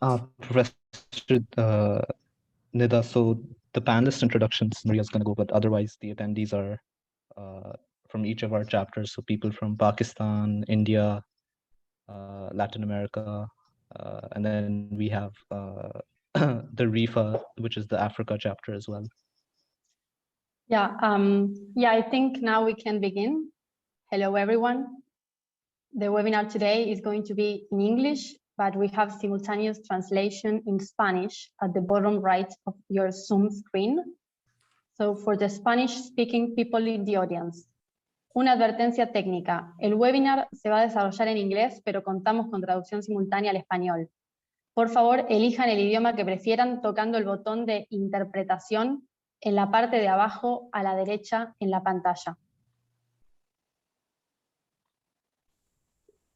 Professor Nida, so the panelist introductions Maria's going to go, but otherwise the attendees are from each of our chapters. So people from Pakistan, India, Latin America, and then we have the RIFA, which is the Africa chapter as well. Yeah, I think now we can begin. Hello, everyone. The webinar today is going to be in English, but we have simultaneous translation in Spanish at the bottom right of your Zoom screen. So for the Spanish-speaking people in the audience, una advertencia técnica. El webinar se va a desarrollar en inglés, pero contamos con traducción simultánea al español. Por favor, elijan el idioma que prefieran tocando el botón de interpretación en la parte de abajo a la derecha en la pantalla.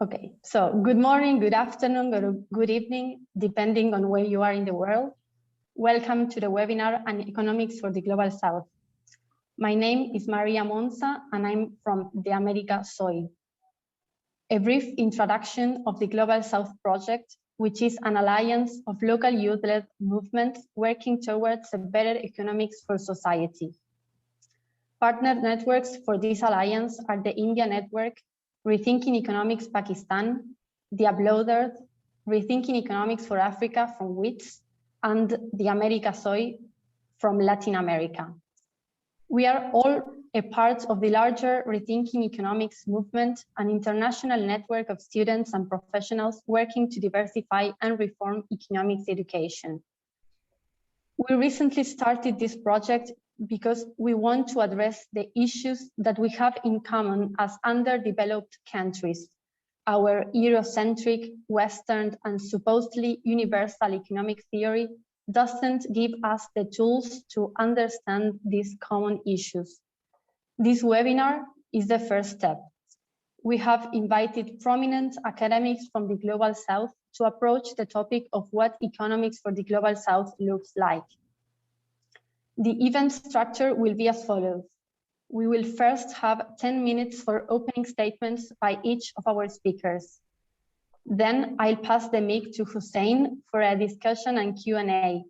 Okay, so good morning, good afternoon, or good evening, depending on where you are in the world. Welcome to the webinar on Economics for the Global South. My name is Maria Monza, and I'm from the América Soy. A brief introduction of the Global South Project, which is an alliance of local youth-led movements working towards a better economics for society. Partner networks for this alliance are the India Network, Rethinking Economics Pakistan, the Uploader, Rethinking Economics for Africa from WITS, and the América Soy from Latin America. We are all a part of the larger Rethinking Economics movement, an international network of students and professionals working to diversify and reform economics education. We recently started this project because we want to address the issues that we have in common as underdeveloped countries. Our Eurocentric, Western, and supposedly universal economic theory doesn't give us the tools to understand these common issues. This webinar is the first step. We have invited prominent academics from the Global South to approach the topic of what economics for the Global South looks like. The event structure will be as follows. We will first have 10 minutes for opening statements by each of our speakers. Then I'll pass the mic to Hussein for a discussion and Q&A.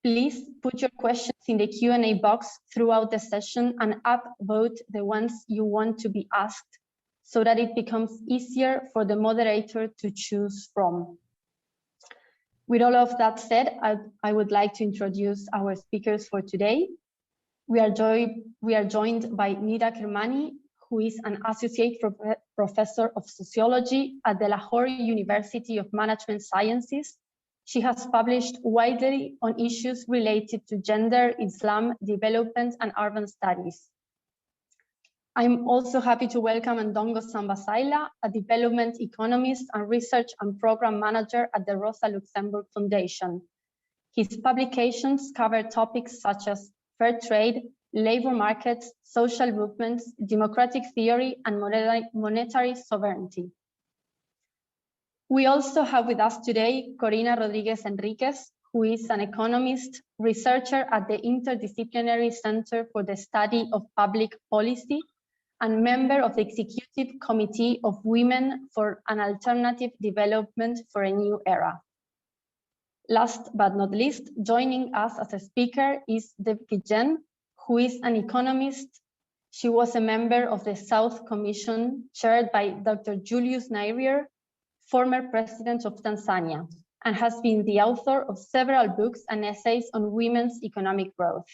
Please put your questions in the Q&A box throughout the session and upvote the ones you want to be asked so that it becomes easier for the moderator to choose from. With all of that said, I would like to introduce our speakers for today. We are joined by Nida Kirmani, who is an associate professor of sociology at the Lahore University of Management Sciences. She has published widely on issues related to gender, Islam, development, and urban studies. I'm also happy to welcome Ndongo Samba Sylla, a development economist and research and program manager at the Rosa Luxemburg Foundation. His publications cover topics such as fair trade, labor markets, social movements, democratic theory, and monetary sovereignty. We also have with us today Corina Rodríguez Enríquez, who is an economist, researcher at the Interdisciplinary Center for the Study of Public Policy, and member of the Executive Committee of Women for an Alternative Development for a New Era. Last but not least, joining us as a speaker is Devaki Jain, who is an economist. She was a member of the South Commission chaired by Dr. Julius Nyerere, former president of Tanzania, and has been the author of several books and essays on women's economic growth.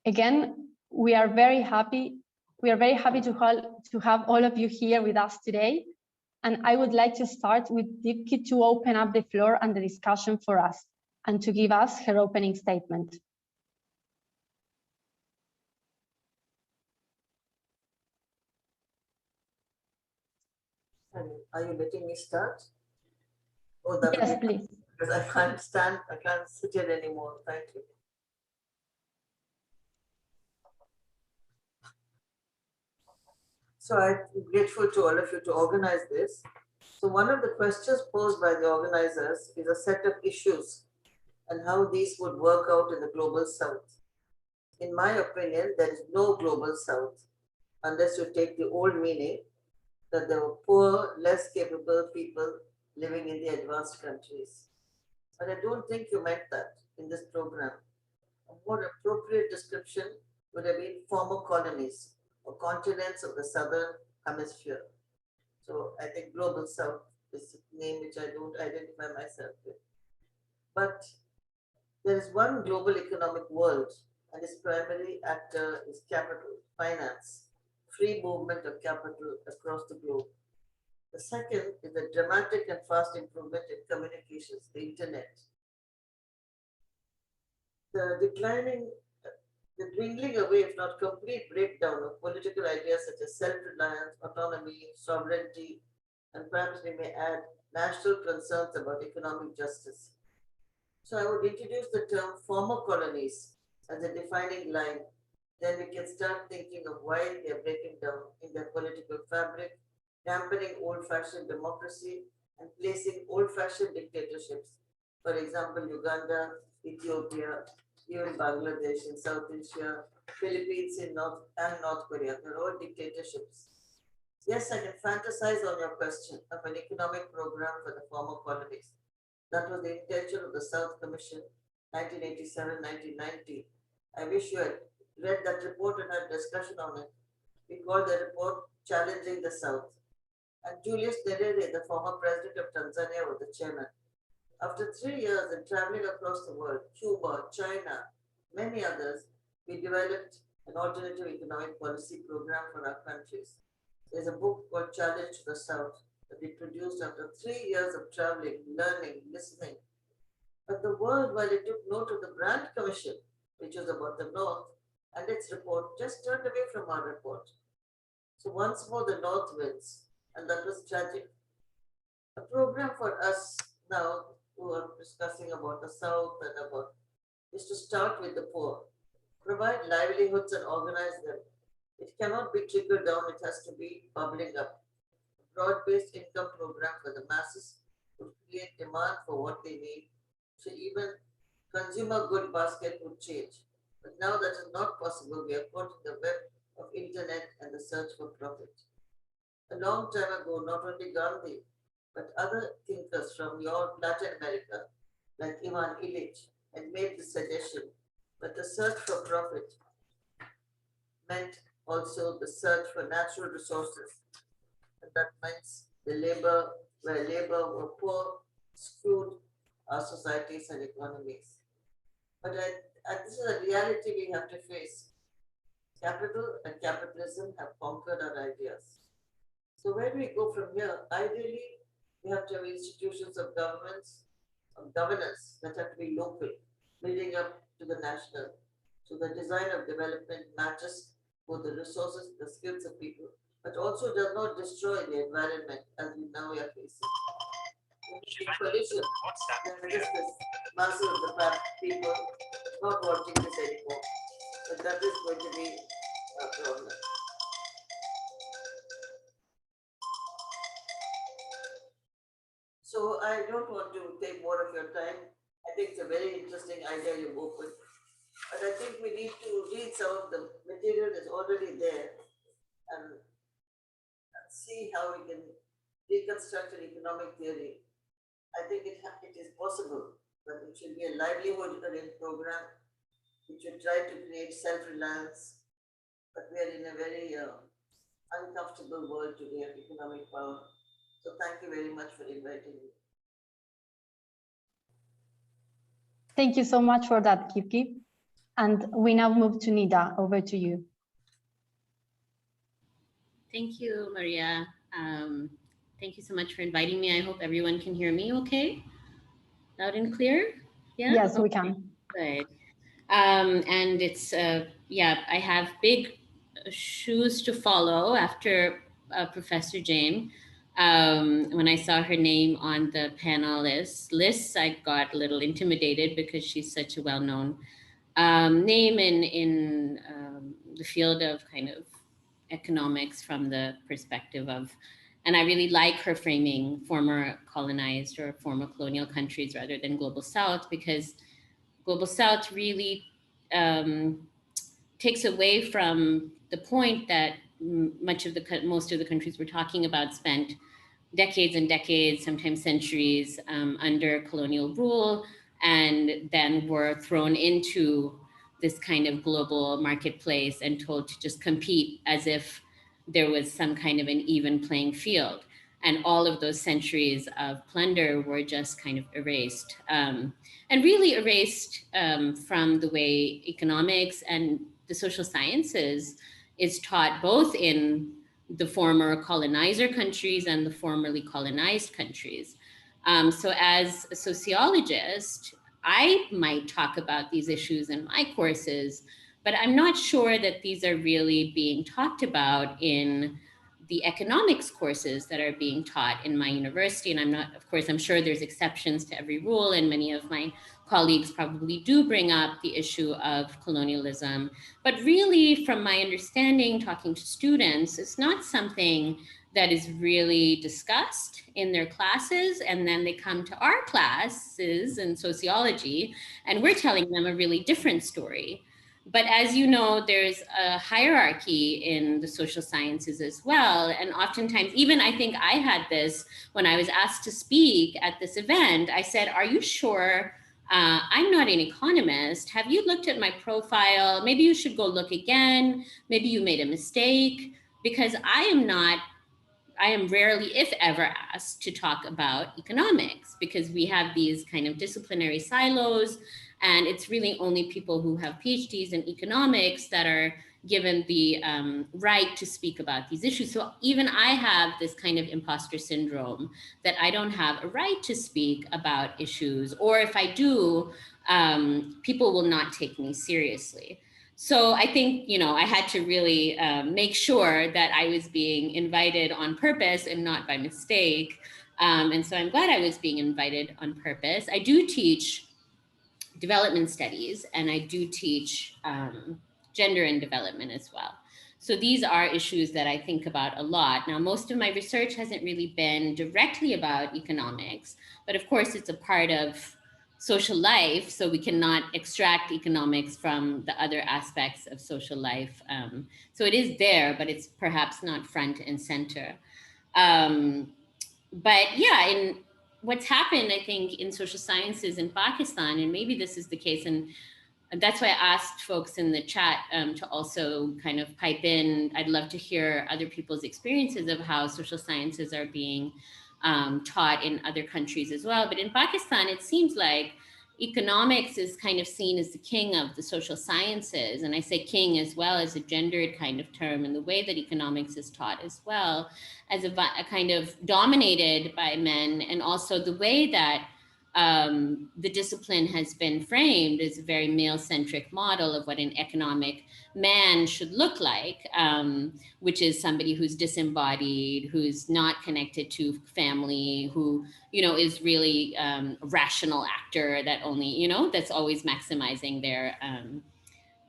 Again, we are very happy to have all of you here with us today. And I would like to start with Devaki to open up the floor and the discussion for us and to give us her opening statement. Are you letting me start? Oh, yes, please. Because I can't sit here anymore. Thank you. So I'm grateful to all of you to organize this. So one of the questions posed by the organizers is a set of issues and how these would work out in the Global South. In my opinion, there is no Global South unless you take the old meaning that there were poor, less capable people living in the advanced countries. But I don't think you meant that in this program. A more appropriate description would have been former colonies or continents of the southern hemisphere. So I think Global South is a name which I don't identify myself with. But there is one global economic world, and its primary actor is capital, finance, free movement of capital across the globe. The second is the dramatic and fast improvement in communications, the internet. The dwindling away, if not complete breakdown of political ideas such as self-reliance, autonomy, sovereignty, and perhaps we may add national concerns about economic justice. So I would introduce the term former colonies as a defining line. Then we can start thinking of why they are breaking down in their political fabric, dampening old-fashioned democracy and placing old-fashioned dictatorships. For example, Uganda, Ethiopia, even Bangladesh in South Asia, Philippines in North Korea. They're all dictatorships. Yes, I can fantasize on your question of an economic program for the former colonies. That was the intention of the South Commission, 1987-1990. I wish you had read that report and had discussion on it. We called the report Challenging the South. And Julius Nyerere, the former president of Tanzania, was the chairman. After 3 years and traveling across the world, Cuba, China, many others, we developed an alternative economic policy program for our countries. There's a book called Challenge to the South that we produced after 3 years of traveling, learning, listening. But the world, while it took note of the Brandt Commission, which was about the North, and its report, just turned away from our report. So once more the North wins, and that was tragic. A program for us now who are discussing about the South and about is to start with the poor, provide livelihoods and organize them. It cannot be trickled down, it has to be bubbling up. A broad-based income program for the masses would create demand for what they need, so even consumer good basket would change. But now that is not possible. We are caught in the web of internet and the search for profit. A long time ago, not only Gandhi, but other thinkers from Latin America, like Ivan Illich, had made the suggestion that the search for profit meant also the search for natural resources. And that means where labor were poor, screwed our societies and economies. But this is a reality we have to face. Capital and capitalism have conquered our ideas. So where do we go from here? Ideally, we have to have institutions of governance, of governance that have to be local, building up to the national. So the design of development matches both the resources, the skills of people, but also does not destroy the environment as we now are facing. Collision, there is this masses of the people not wanting this anymore, but that is going to be a problem. So I don't want to take more of your time. I think it's a very interesting idea you've opened. But I think we need to read some of the material that's already there and see how we can reconstruct an economic theory. I think it is possible, but it should be a livelihood-oriented program. It should try to create self-reliance, but we are in a very uncomfortable world today of economic power. So thank you very much for inviting me. Thank you so much for that, Kipki. And we now move to Nida. Over to you. Thank you, Maria. Thank you so much for inviting me. I hope everyone can hear me okay? Loud and clear? Yeah? Yes, okay. We can. Good. And it's, yeah, I have big shoes to follow after Professor Jain. When I saw her name on the panelist list, I got a little intimidated because she's such a well-known name in the field of kind of economics from the perspective of, and I really like her framing former colonized or former colonial countries rather than global South, because global South really takes away from the point that most of the countries we're talking about spent decades and decades, sometimes centuries, under colonial rule, and then were thrown into this kind of global marketplace and told to just compete as if there was some kind of an even playing field. And all of those centuries of plunder were just kind of erased, and really erased from the way economics and the social sciences is taught both in the former colonizer countries and the formerly colonized countries. So as a sociologist, I might talk about these issues in my courses, but I'm not sure that these are really being talked about in the economics courses that are being taught in my university. And I'm not, of course, I'm sure there's exceptions to every rule, and many of my colleagues probably do bring up the issue of colonialism. But really, from my understanding, talking to students, it's not something that is really discussed in their classes. And then they come to our classes in sociology, and we're telling them a really different story. But as you know, there's a hierarchy in the social sciences as well. And oftentimes, even I think I had this when I was asked to speak at this event, I said, are you sure? I'm not an economist. Have you looked at my profile? Maybe you should go look again. Maybe you made a mistake, because I am rarely, if ever, asked to talk about economics, because we have these kind of disciplinary silos, and it's really only people who have PhDs in economics that are given the right to speak about these issues. So even I have this kind of imposter syndrome that I don't have a right to speak about issues, or if I do, people will not take me seriously. So I think, I had to really make sure that I was being invited on purpose and not by mistake. And so I'm glad I was being invited on purpose. I do teach development studies, and I do teach gender and development as well. So these are issues that I think about a lot. Now, most of my research hasn't really been directly about economics, but of course it's a part of social life, so we cannot extract economics from the other aspects of social life. So it is there, but it's perhaps not front and center. But yeah, in what's happened, I think, in social sciences in Pakistan, and maybe this is the case, and that's why I asked folks in the chat to also kind of pipe in. I'd love to hear other people's experiences of how social sciences are being taught in other countries as well. But in Pakistan, it seems like economics is kind of seen as the king of the social sciences. And I say king as well as a gendered kind of term, in the way that economics is taught as well, as a kind of dominated by men, and also the way that the discipline has been framed as a very male-centric model of what an economic man should look like, which is somebody who's disembodied, who's not connected to family, who, is really a rational actor that only, that's always maximizing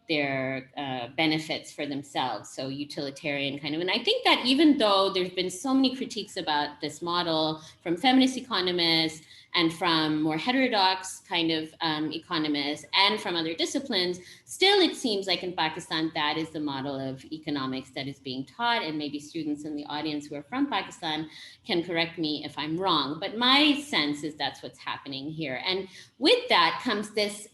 their benefits for themselves. So utilitarian kind of. And I think that even though there's been so many critiques about this model from feminist economists and from more heterodox kind of economists and from other disciplines, still it seems like in Pakistan, that is the model of economics that is being taught. And maybe students in the audience who are from Pakistan can correct me if I'm wrong. But my sense is that's what's happening here. And with that comes this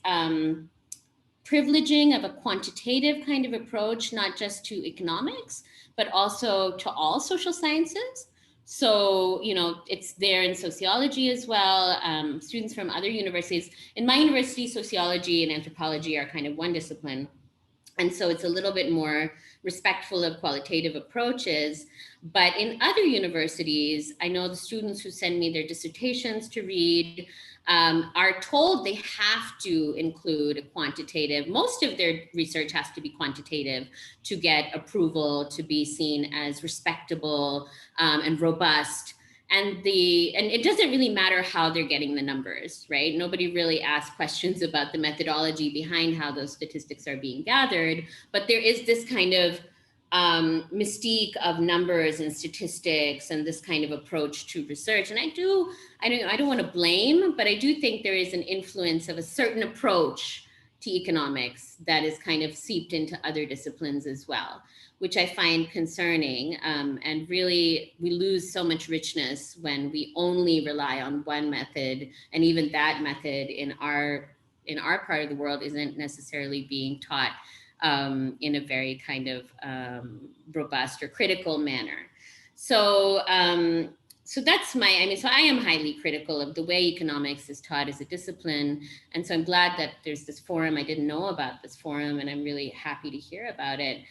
privileging of a quantitative kind of approach, not just to economics, but also to all social sciences. So, it's there in sociology as well. Students from other universities, in my university, sociology and anthropology are kind of one discipline. And so it's a little bit more respectful of qualitative approaches. But in other universities, I know the students who send me their dissertations to read are told they have to include a quantitative. Most of their research has to be quantitative to get approval, to be seen as respectable and robust. And it doesn't really matter how they're getting the numbers, right? Nobody really asks questions about the methodology behind how those statistics are being gathered, but there is this kind of mystique of numbers and statistics and this kind of approach to research. And I don't want to blame, but I do think there is an influence of a certain approach to economics that is kind of seeped into other disciplines as well, which I find concerning. And really, we lose so much richness when we only rely on one method, and even that method in our part of the world isn't necessarily being taught in a very kind of robust or critical manner. So, so that's so I am highly critical of the way economics is taught as a discipline. And so I'm glad that there's this forum. I didn't know about this forum, and I'm really happy to hear about it.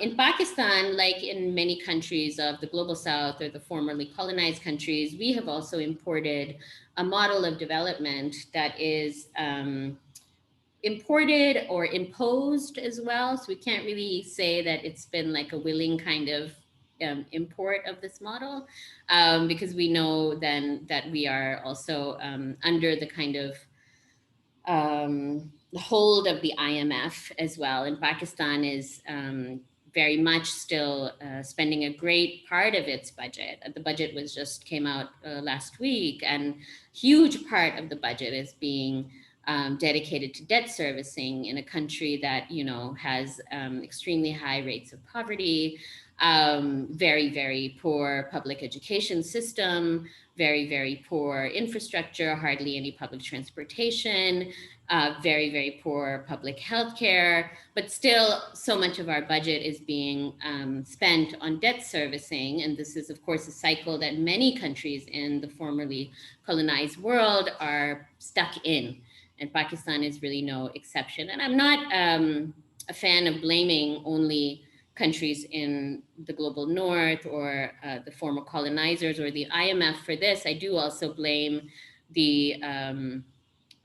In Pakistan, like in many countries of the global south or the formerly colonized countries, we have also imported a model of development that is imported or imposed as well. So we can't really say that it's been like a willing kind of import of this model, because we know then that we are also under the kind of the hold of the IMF as well. And Pakistan is very much still spending a great part of its budget. The budget came out last week, and huge part of the budget is being dedicated to debt servicing in a country that, you know, has extremely high rates of poverty, very, very poor public education system, very, very poor infrastructure, hardly any public transportation, very, very poor public health care, but still so much of our budget is being spent on debt servicing. And this is, of course, a cycle that many countries in the formerly colonized world are stuck in. And Pakistan is really no exception. And I'm not a fan of blaming only countries in the global north or the former colonizers or the IMF for this. I do also blame the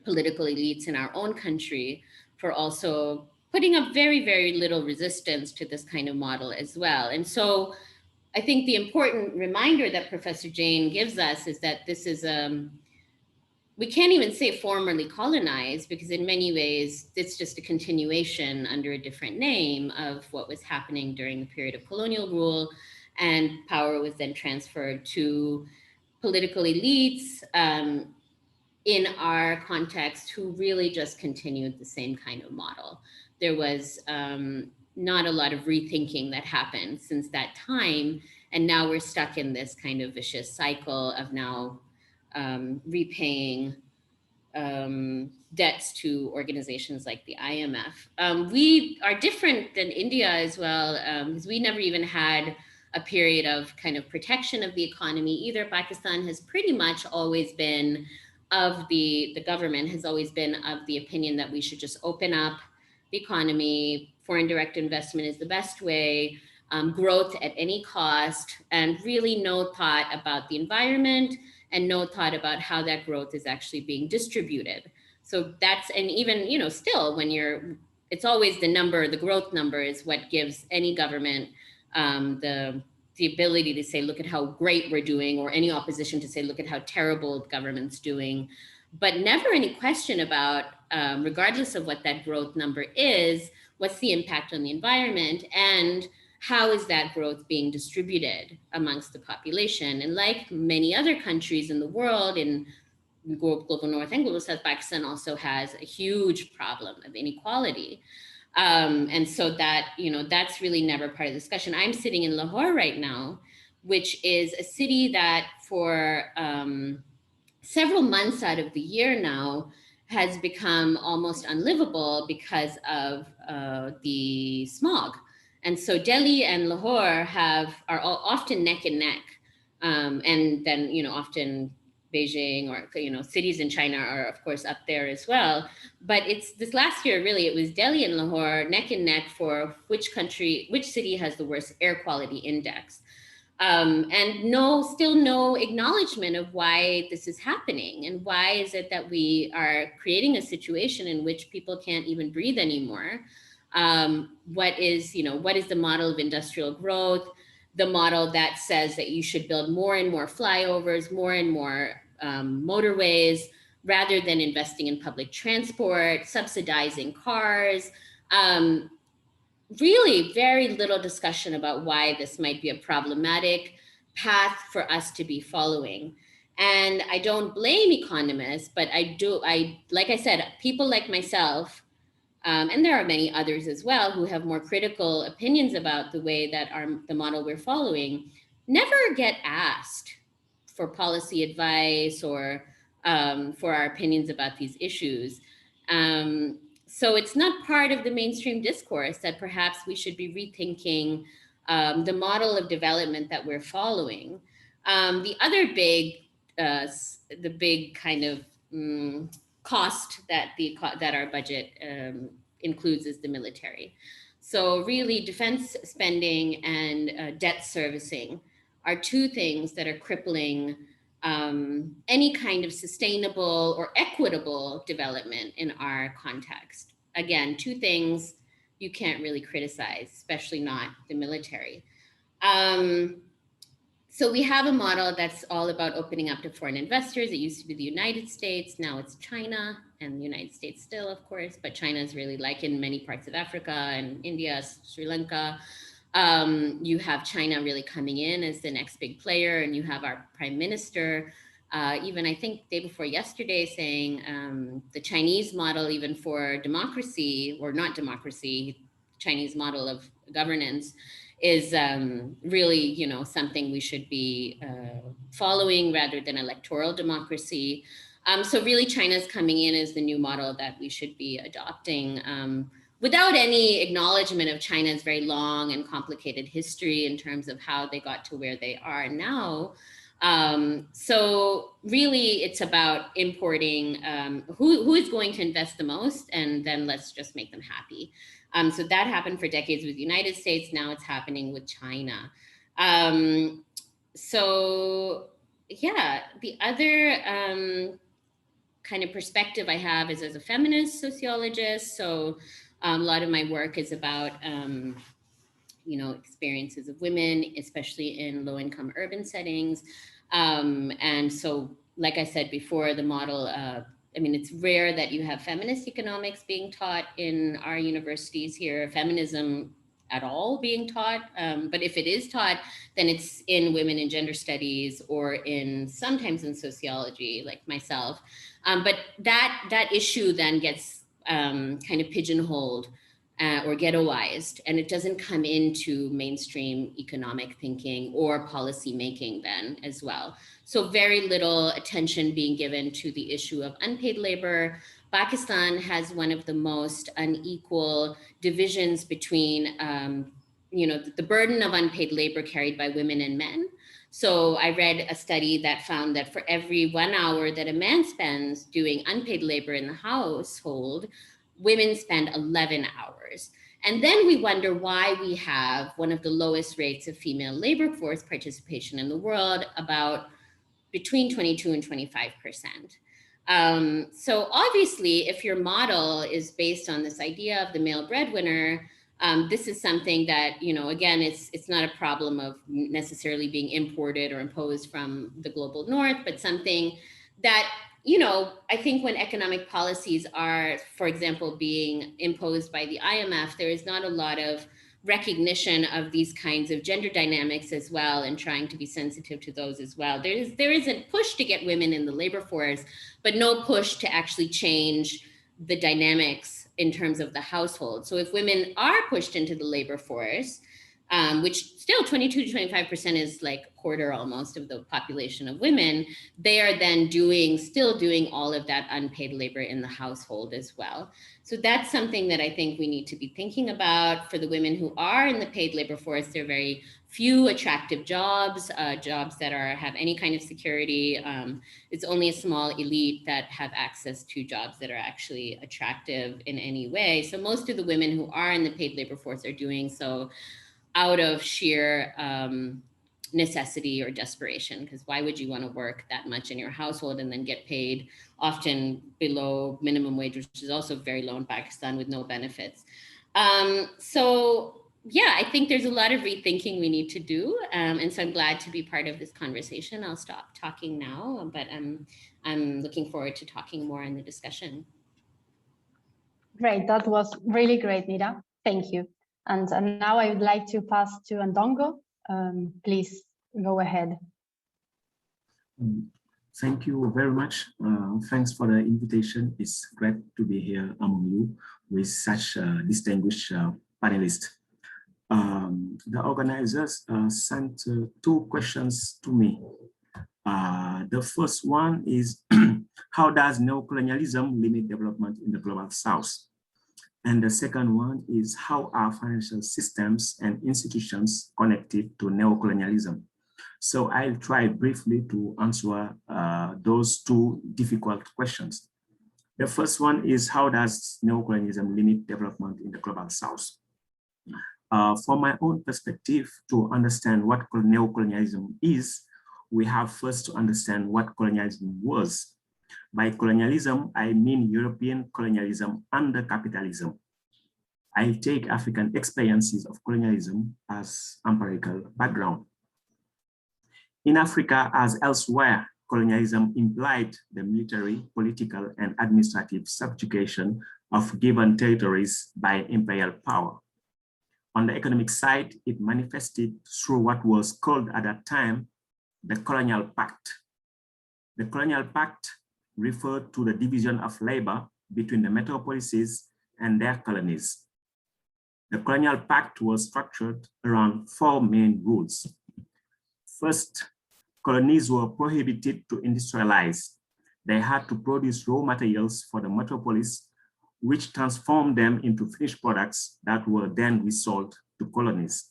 political elites in our own country for also putting up very, very little resistance to this kind of model as well. And so I think the important reminder that Professor Jain gives us is that this is we can't even say formerly colonized, because in many ways, it's just a continuation under a different name of what was happening during the period of colonial rule, and power was then transferred to political elites in our context who really just continued the same kind of model. There was not a lot of rethinking that happened since that time, and now we're stuck in this kind of vicious cycle of now repaying debts to organizations like the IMF. We are different than India as well, because we never even had a period of kind of protection of the economy either. Pakistan has pretty much always been the government has always been of the opinion that we should just open up the economy. Foreign direct investment is the best way, growth at any cost, and really no thought about the environment and no thought about how that growth is actually being distributed. So that's, and even, you know, still when it's always the growth number is what gives any government the ability to say, look at how great we're doing, or any opposition to say, look at how terrible the government's doing, but never any question about, regardless of what that growth number is, what's the impact on the environment, and how is that growth being distributed amongst the population? And like many other countries in the world, in global north and global south, Pakistan also has a huge problem of inequality. And so that, you know, that's really never part of the discussion. I'm sitting in Lahore right now, which is a city that for several months out of the year now has become almost unlivable because of the smog. And so Delhi and Lahore are often neck and neck. And then, you know, often Beijing or, you know, cities in China are of course up there as well. But it's this last year, really, it was Delhi and Lahore neck and neck for which city has the worst air quality index. And still no acknowledgement of why this is happening, and why is it that we are creating a situation in which people can't even breathe anymore. What is the model of industrial growth? The model that says that you should build more and more flyovers, more and more motorways, rather than investing in public transport, subsidizing cars. Really very little discussion about why this might be a problematic path for us to be following. And I don't blame economists, but like I said, people like myself and there are many others as well who have more critical opinions about the way that the model we're following, never get asked for policy advice or for our opinions about these issues. So it's not part of the mainstream discourse that perhaps we should be rethinking the model of development that we're following. The other big, the big kind of cost that our budget includes is the military. So really, defense spending and debt servicing are two things that are crippling any kind of sustainable or equitable development in our context. Again, two things you can't really criticize, especially not the military. So we have a model that's all about opening up to foreign investors. It used to be the United States, now it's China, and the United States still, of course, but China is really, like in many parts of Africa and India, Sri Lanka. You have China really coming in as the next big player, and you have our prime minister, even I think day before yesterday, saying the Chinese model, even for democracy, or not democracy, Chinese model of governance, is really, you know, something we should be following rather than electoral democracy. So really, China's coming in as the new model that we should be adopting, without any acknowledgement of China's very long and complicated history in terms of how they got to where they are now. So really, it's about importing who is going to invest the most, and then let's just make them happy. So that happened for decades with the United States. Now it's happening with China. So yeah, the other kind of perspective I have is as a feminist sociologist. So a lot of my work is about, you know, experiences of women, especially in low-income urban settings. And so, like I said before, the model, I mean, it's rare that you have feminist economics being taught in our universities here, feminism at all being taught. But if it is taught, then it's in women and gender studies, or sometimes in sociology, like myself. But that issue then gets kind of pigeonholed or ghettoized, and it doesn't come into mainstream economic thinking or policy making then as well. So very little attention being given to the issue of unpaid labor. Pakistan has one of the most unequal divisions between, you know, the burden of unpaid labor carried by women and men. So I read a study that found that for every 1 hour that a man spends doing unpaid labor in the household, women spend 11 hours. And then we wonder why we have one of the lowest rates of female labor force participation in the world, about between 22 and 25%. So obviously, if your model is based on this idea of the male breadwinner, this is something that, you know, again, it's not a problem of necessarily being imported or imposed from the global north, but something that, you know, I think when economic policies are, for example, being imposed by the IMF, there is not a lot of recognition of these kinds of gender dynamics as well, and trying to be sensitive to those as well. There is a push to get women in the labor force, but no push to actually change the dynamics in terms of the household. So if women are pushed into the labor force, which still 22 to 25% is like a quarter almost of the population of women, they are then still doing all of that unpaid labor in the household as well. So that's something that I think we need to be thinking about. For the women who are in the paid labor force, there are very few attractive jobs, jobs that have any kind of security. It's only a small elite that have access to jobs that are actually attractive in any way. So most of the women who are in the paid labor force are doing so out of sheer necessity or desperation, because why would you want to work that much in your household and then get paid often below minimum wage, which is also very low in Pakistan, with no benefits. So yeah, I think there's a lot of rethinking we need to do. And so I'm glad to be part of this conversation. I'll stop talking now, but I'm looking forward to talking more in the discussion. Great, that was really great, Nida. Thank you. And now I would like to pass to Ndongo. Please go ahead. Thank you very much. Thanks for the invitation. It's great to be here among you with such distinguished panelists. The organizers sent two questions to me. The first one is, how does neocolonialism limit development in the Global South? And the second one is, how are financial systems and institutions connected to neocolonialism? So I'll try briefly to answer those two difficult questions. The first one is, how does neocolonialism limit development in the Global South? From my own perspective, to understand what neocolonialism is, we have first to understand what colonialism was. By colonialism, I mean European colonialism under capitalism. I take African experiences of colonialism as empirical background. In Africa, as elsewhere, colonialism implied the military, political, and administrative subjugation of given territories by imperial power. On the economic side, it manifested through what was called at that time the Colonial Pact. The Colonial Pact referred to the division of labor between the metropolises and their colonies. The Colonial Pact was structured around four main rules. First, colonies were prohibited to industrialize. They had to produce raw materials for the metropolis, which transformed them into finished products that were then resold to colonies.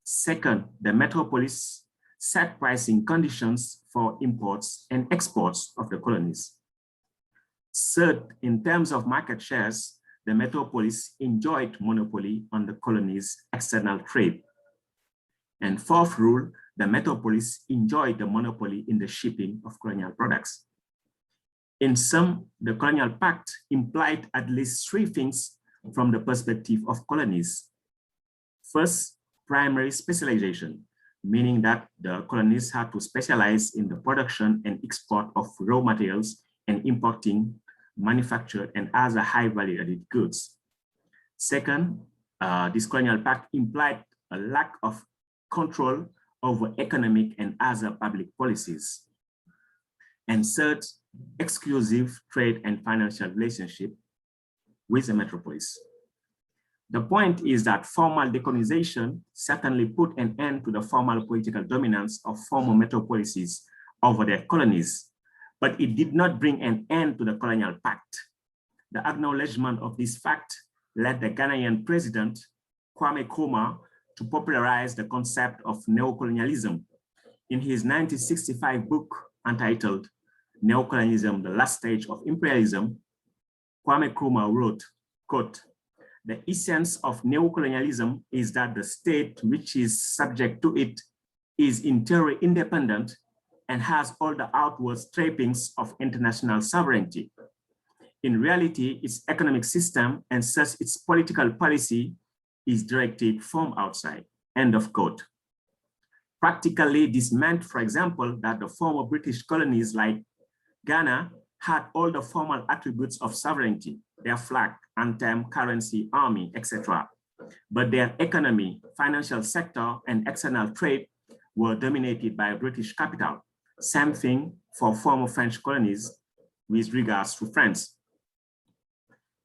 Second, the metropolis set pricing conditions for imports and exports of the colonies. Third, in terms of market shares, the metropolis enjoyed monopoly on the colonies' external trade. And fourth rule, the metropolis enjoyed the monopoly in the shipping of colonial products. In sum, the Colonial Pact implied at least three things from the perspective of colonies. First, primary specialization, meaning that the colonies had to specialize in the production and export of raw materials and importing manufactured and other high value added goods. Second, this Colonial Pact implied a lack of control over economic and other public policies. And third, exclusive trade and financial relationship with the metropolis. The point is that formal decolonization certainly put an end to the formal political dominance of former metropolises over their colonies, but it did not bring an end to the Colonial Pact. The acknowledgement of this fact led the Ghanaian president, Kwame Nkrumah, to popularize the concept of neocolonialism. In his 1965 book entitled Neocolonialism, the Last Stage of Imperialism, Kwame Nkrumah wrote, quote, "The essence of neocolonialism is that the state which is subject to it is entirely independent and has all the outward trappings of international sovereignty. In reality, its economic system and thus its political policy is directed from outside," end of quote. Practically, this meant, for example, that the former British colonies like Ghana had all the formal attributes of sovereignty, their flag, anthem, currency, army, etc. But their economy, financial sector, and external trade were dominated by British capital. Same thing for former French colonies with regards to France.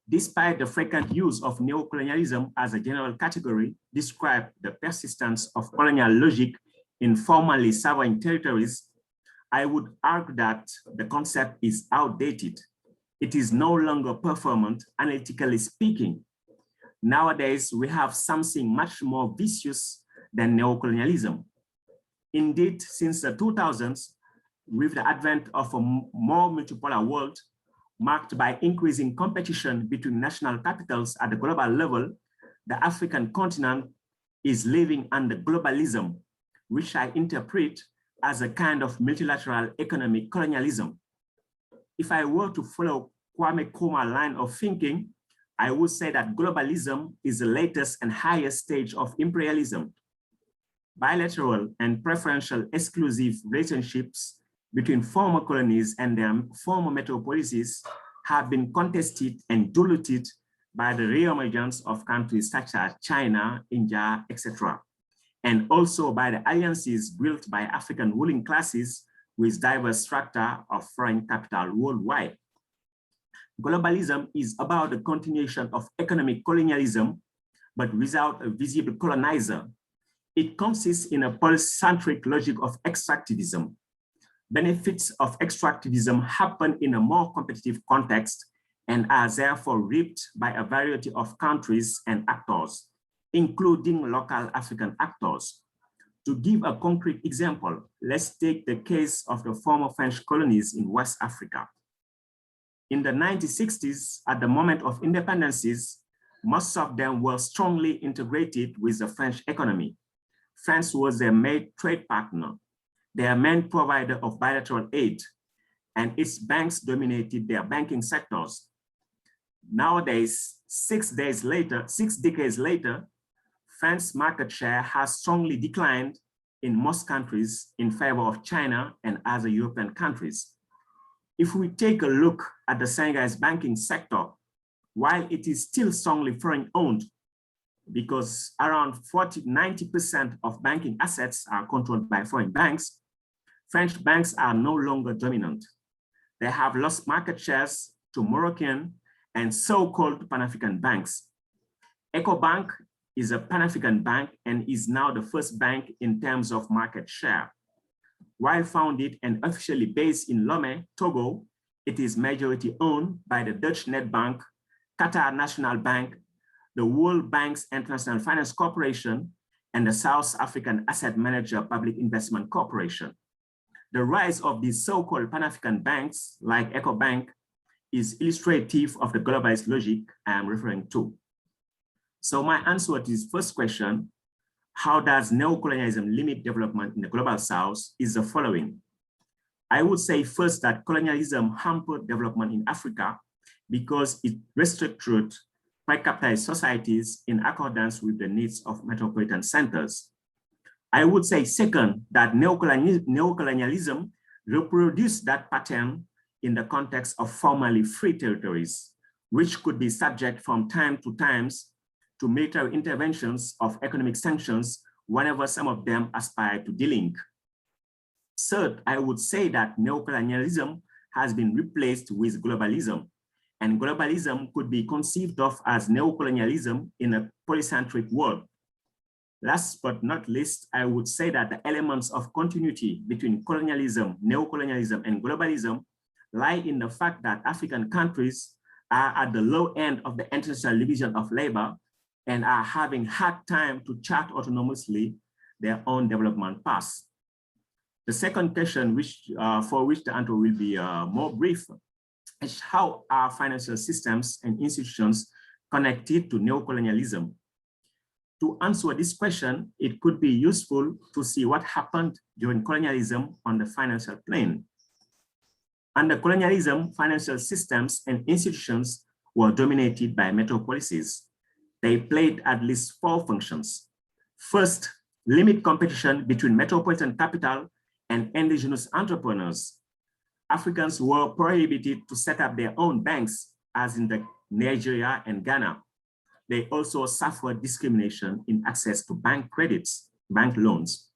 Despite the frequent use of neocolonialism as a general category, describe the persistence of colonial logic in formerly sovereign territories, I would argue that the concept is outdated. It is no longer performant, analytically speaking. Nowadays, we have something much more vicious than neocolonialism. Indeed, since the 2000s, with the advent of a more multipolar world, marked by increasing competition between national capitals at the global level, the African continent is living under globalism, which I interpret as a kind of multilateral economic colonialism. If I were to follow Kwame Nkrumah's line of thinking, I would say that globalism is the latest and highest stage of imperialism. Bilateral and preferential exclusive relationships between former colonies and their former metropolises have been contested and diluted by the reemergence of countries such as China, India, etc., and also by the alliances built by African ruling classes with diverse strata of foreign capital worldwide. Globalism is about the continuation of economic colonialism, but without a visible colonizer. It consists in a polycentric logic of extractivism. Benefits of extractivism happen in a more competitive context and are therefore reaped by a variety of countries and actors, including local African actors. To give a concrete example, let's take the case of the former French colonies in West Africa. In the 1960s, at the moment of independences, most of them were strongly integrated with the French economy. France was their main trade partner, their main provider of bilateral aid, and its banks dominated their banking sectors. Nowadays, 6 decades later, France's market share has strongly declined in most countries in favor of China and other European countries. If we take a look at the Senegalese banking sector, while it is still strongly foreign owned, because around 90% of banking assets are controlled by foreign banks, French banks are no longer dominant. They have lost market shares to Moroccan and so-called Pan-African banks. Ecobank is a Pan-African bank and is now the first bank in terms of market share. While founded and officially based in Lomé, Togo, it is majority owned by the Dutch Netbank, Qatar National Bank, the World Bank's International Finance Corporation, and the South African Asset Manager Public Investment Corporation. The rise of these so-called Pan-African banks like Ecobank is illustrative of the globalist logic I am referring to. So my answer to this first question, how does neocolonialism limit development in the global south, is the following. I would say first that colonialism hampered development in Africa because it restructured pre-capitalized societies in accordance with the needs of metropolitan centers. I would say second that neocolonialism reproduced that pattern in the context of formerly free territories, which could be subject from time to time to military interventions of economic sanctions whenever some of them aspire to delink. Third, I would say that neocolonialism has been replaced with globalism, and globalism could be conceived of as neocolonialism in a polycentric world. Last but not least, I would say that the elements of continuity between colonialism, neocolonialism, and globalism lie in the fact that African countries are at the low end of the international division of labor and are having hard time to chart autonomously their own development paths. The second question, for which the answer will be more brief, is how are financial systems and institutions connected to neocolonialism? To answer this question, it could be useful to see what happened during colonialism on the financial plane. Under colonialism, financial systems and institutions were dominated by metropolises. They played at least 4 functions. First, limit competition between metropolitan capital and indigenous entrepreneurs. Africans were prohibited to set up their own banks, as in Nigeria and Ghana. They also suffered discrimination in access to bank credits, bank loans.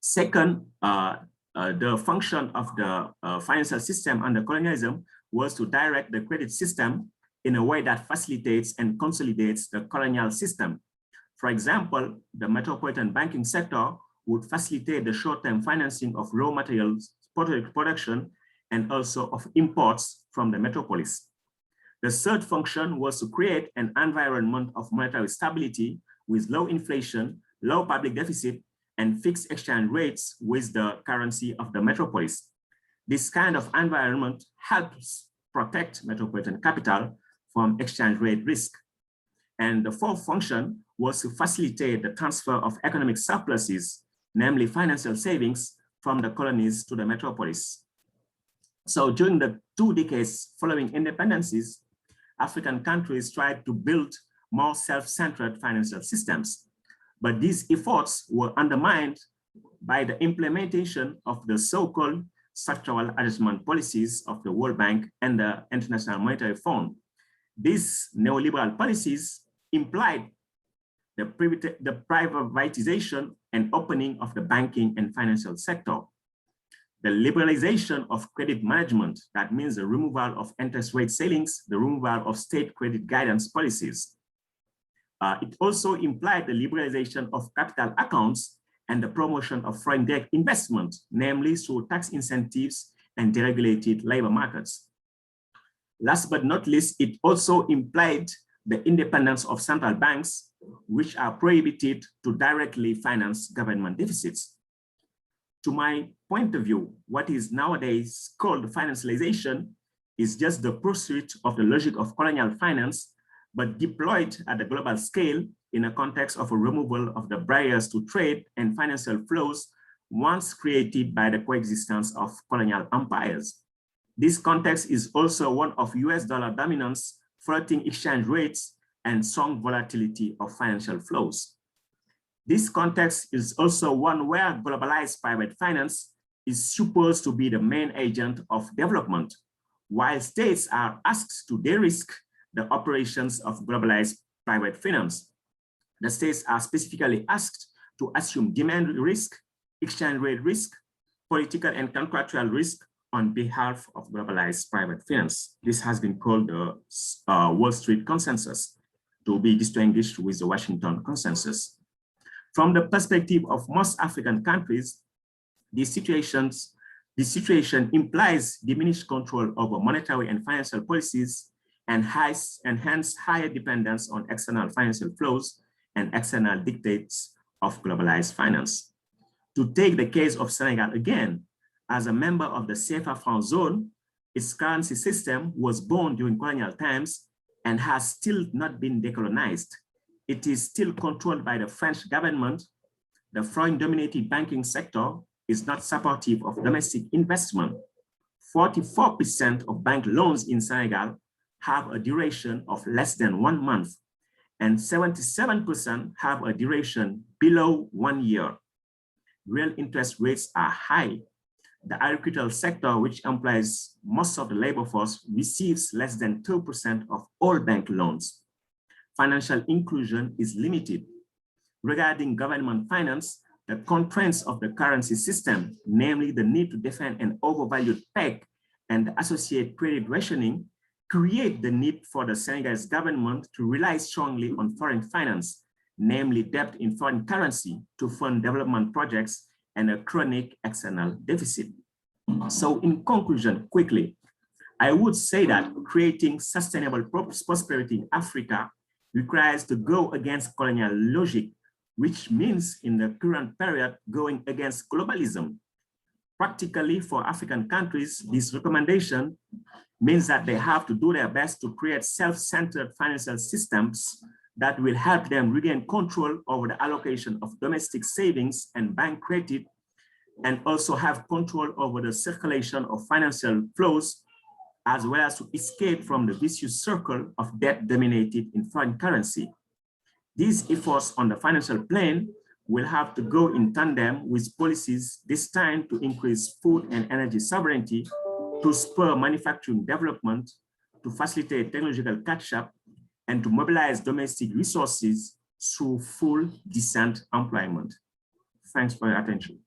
Second, the function of the financial system under colonialism was to direct the credit system in a way that facilitates and consolidates the colonial system. For example, the metropolitan banking sector would facilitate the short-term financing of raw materials production and also of imports from the metropolis. The third function was to create an environment of monetary stability with low inflation, low public deficit, and fixed exchange rates with the currency of the metropolis. This kind of environment helps protect metropolitan capital from exchange rate risk. And the fourth function was to facilitate the transfer of economic surpluses, namely financial savings, from the colonies to the metropolis. So during the 2 decades following independences, African countries tried to build more self-centered financial systems, but these efforts were undermined by the implementation of the so-called structural adjustment policies of the World Bank and the International Monetary Fund. These neoliberal policies implied the privatization and opening of the banking and financial sector. the liberalization of credit management, that means the removal of interest rate ceilings, the removal of state credit guidance policies. It also implied the liberalization of capital accounts and the promotion of foreign direct investment, namely through tax incentives and deregulated labor markets. Last but not least, it also implied the independence of central banks, which are prohibited to directly finance government deficits. To my point of view, what is nowadays called financialization is just the pursuit of the logic of colonial finance, but deployed at a global scale in a context of a removal of the barriers to trade and financial flows once created by the coexistence of colonial empires. This context is also one of US dollar dominance, floating exchange rates, and strong volatility of financial flows. This context is also one where globalized private finance is supposed to be the main agent of development, while states are asked to de-risk the operations of globalized private finance. The states are specifically asked to assume demand risk, exchange rate risk, political and contractual risk on behalf of globalized private finance. This has been called the Wall Street consensus, to be distinguished with the Washington consensus. From the perspective of most African countries, this situation implies diminished control over monetary and financial policies and hence higher dependence on external financial flows and external dictates of globalized finance. To take the case of Senegal again, as a member of the CFA franc zone, its currency system was born during colonial times and has still not been decolonized. It is still controlled by the French government. The foreign-dominated banking sector is not supportive of domestic investment. 44% of bank loans in Senegal have a duration of less than 1 month, and 77% have a duration below 1 year. Real interest rates are high. The agricultural sector, which employs most of the labor force, receives less than 2% of all bank loans. Financial inclusion is limited. Regarding government finance, the constraints of the currency system, namely the need to defend an overvalued peg and the associated credit rationing, create the need for the Senegalese government to rely strongly on foreign finance, namely debt in foreign currency, to fund development projects and a chronic external deficit. So in conclusion, quickly, I would say that creating sustainable prosperity in Africa requires to go against colonial logic, which means in the current period going against globalism. Practically for African countries, this recommendation means that they have to do their best to create self-centered financial systems that will help them regain control over the allocation of domestic savings and bank credit, and also have control over the circulation of financial flows, as well as to escape from the vicious circle of debt dominated in foreign currency. These efforts on the financial plane will have to go in tandem with policies destined to increase food and energy sovereignty, to spur manufacturing development, to facilitate technological catch-up, and to mobilize domestic resources through full decent employment. Thanks for your attention.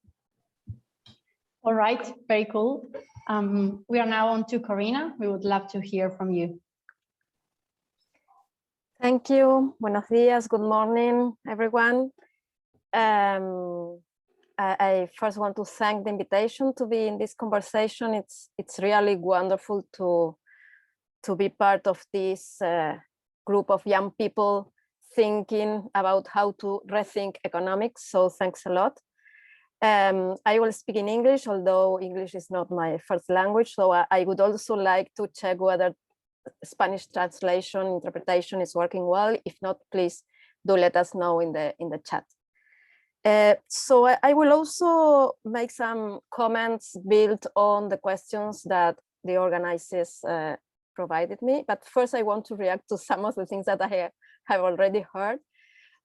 All right, very cool. We are now on to Corina. We would love to hear from you. Thank you. Buenos días. Good morning, everyone. I first want to thank the invitation to be in this conversation. It's really wonderful to be part of this group of young people thinking about how to rethink economics. So thanks a lot. I will speak in English, although English is not my first language. So I would also like to check whether Spanish translation interpretation is working well. If not, please do let us know in the chat. So I will also make some comments built on the questions that the organizers provided me. But first, I want to react to some of the things that I have already heard.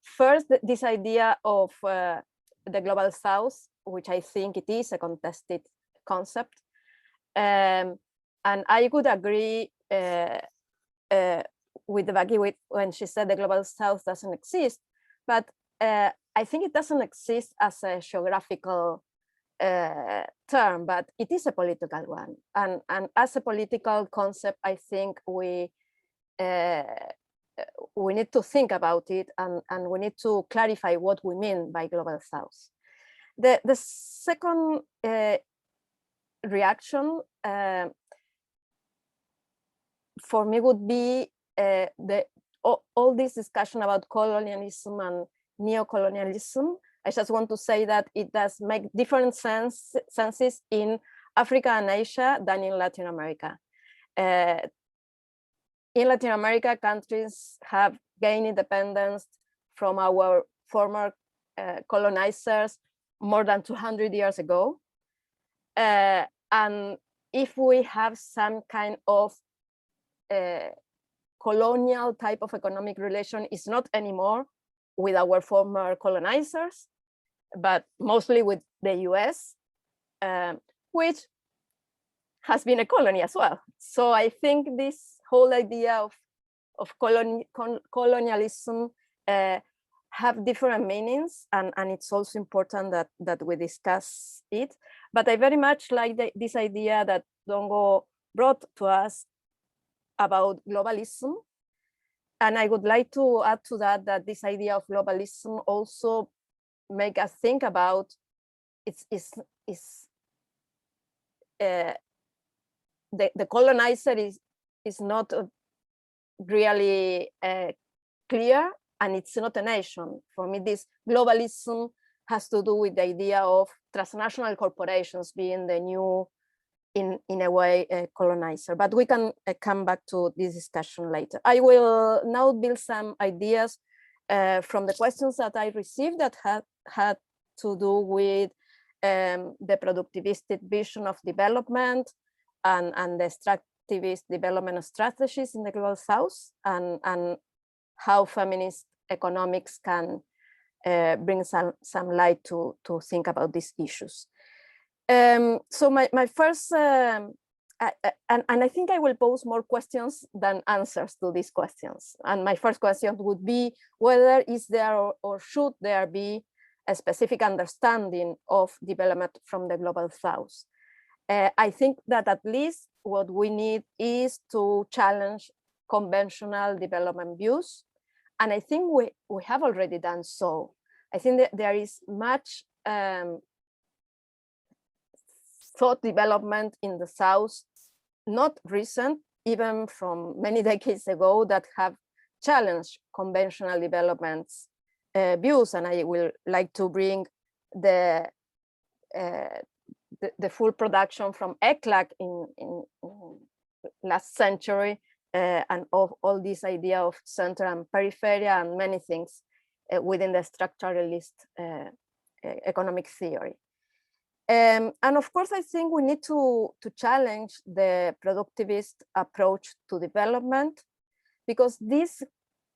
First, this idea of the global south, which I think it is a contested concept. And I would agree with Devaki when she said the global south doesn't exist, but I think it doesn't exist as a geographical term, but it is a political one. And as a political concept, I think we need to think about it, and we need to clarify what we mean by Global South. The second reaction for me would be all this discussion about colonialism and neocolonialism. I just want to say that it does make different senses in Africa and Asia than in Latin America. In Latin America, countries have gained independence from our former colonizers more than 200 years ago. And if we have some kind of colonial type of economic relation, it's not anymore with our former colonizers, but mostly with the US, which has been a colony as well. So I think this whole idea of colonialism have different meanings, and it's also important that we discuss it. But I very much like this idea that Ndongo brought to us about globalism. And I would like to add to that this idea of globalism also make us think about the colonizer is not really clear, and it's not a nation. For me, this globalism has to do with the idea of transnational corporations being the new, in a way, colonizer. But we can come back to this discussion later. I will now build some ideas from the questions that I received that had to do with the productivistic vision of development and the extractivist development strategies in the Global South, and how feminist economics can bring some light to think about these issues. So my first, and I think I will pose more questions than answers to these questions. And my first question would be whether is there or should there be a specific understanding of development from the Global South. I think that at least what we need is to challenge conventional development views. And I think we have already done so. I think that there is much thought development in the South, not recent, even from many decades ago, that have challenged conventional developments views. And I will like to bring the full production from ECLAC in last century, and of all this idea of center and periphery and many things within the structuralist economic theory. And of course, I think we need to challenge the productivist approach to development, because this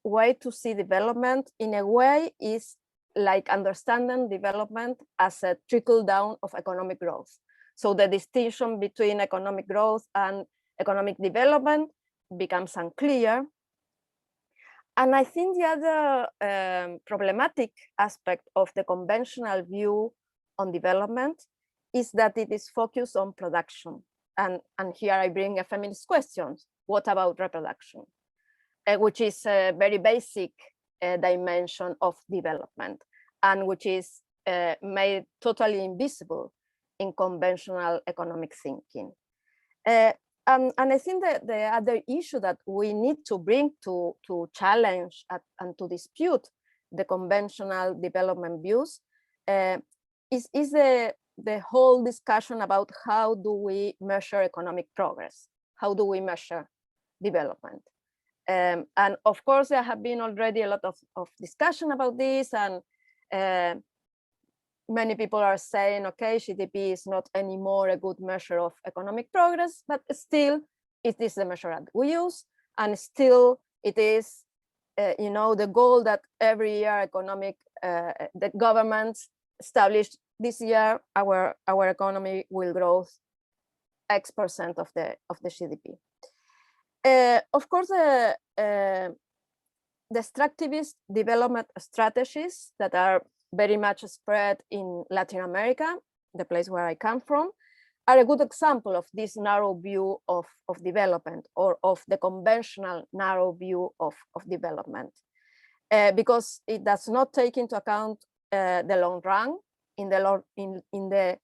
way to see development in a way is like understanding development as a trickle down of economic growth. So the distinction between economic growth and economic development becomes unclear. And I think the other problematic aspect of the conventional view on development is that it is focused on production. And here I bring a feminist question: what about reproduction? Which is a very basic dimension of development, and which is made totally invisible in conventional economic thinking. And I think that the other issue that we need to bring to challenge and to dispute the conventional development views is the whole discussion about how do we measure economic progress? How do we measure development? And of course, there have been already a lot of discussion about this, and many people are saying, okay, GDP is not anymore a good measure of economic progress, but still it is the measure that we use, and still it is, the goal that every year the governments established. This year, our economy will grow X% of the GDP. Of course, the extractivist development strategies that are very much spread in Latin America, the place where I come from, are a good example of this narrow view of development, or of the conventional narrow view of development, because it does not take into account the long run. In the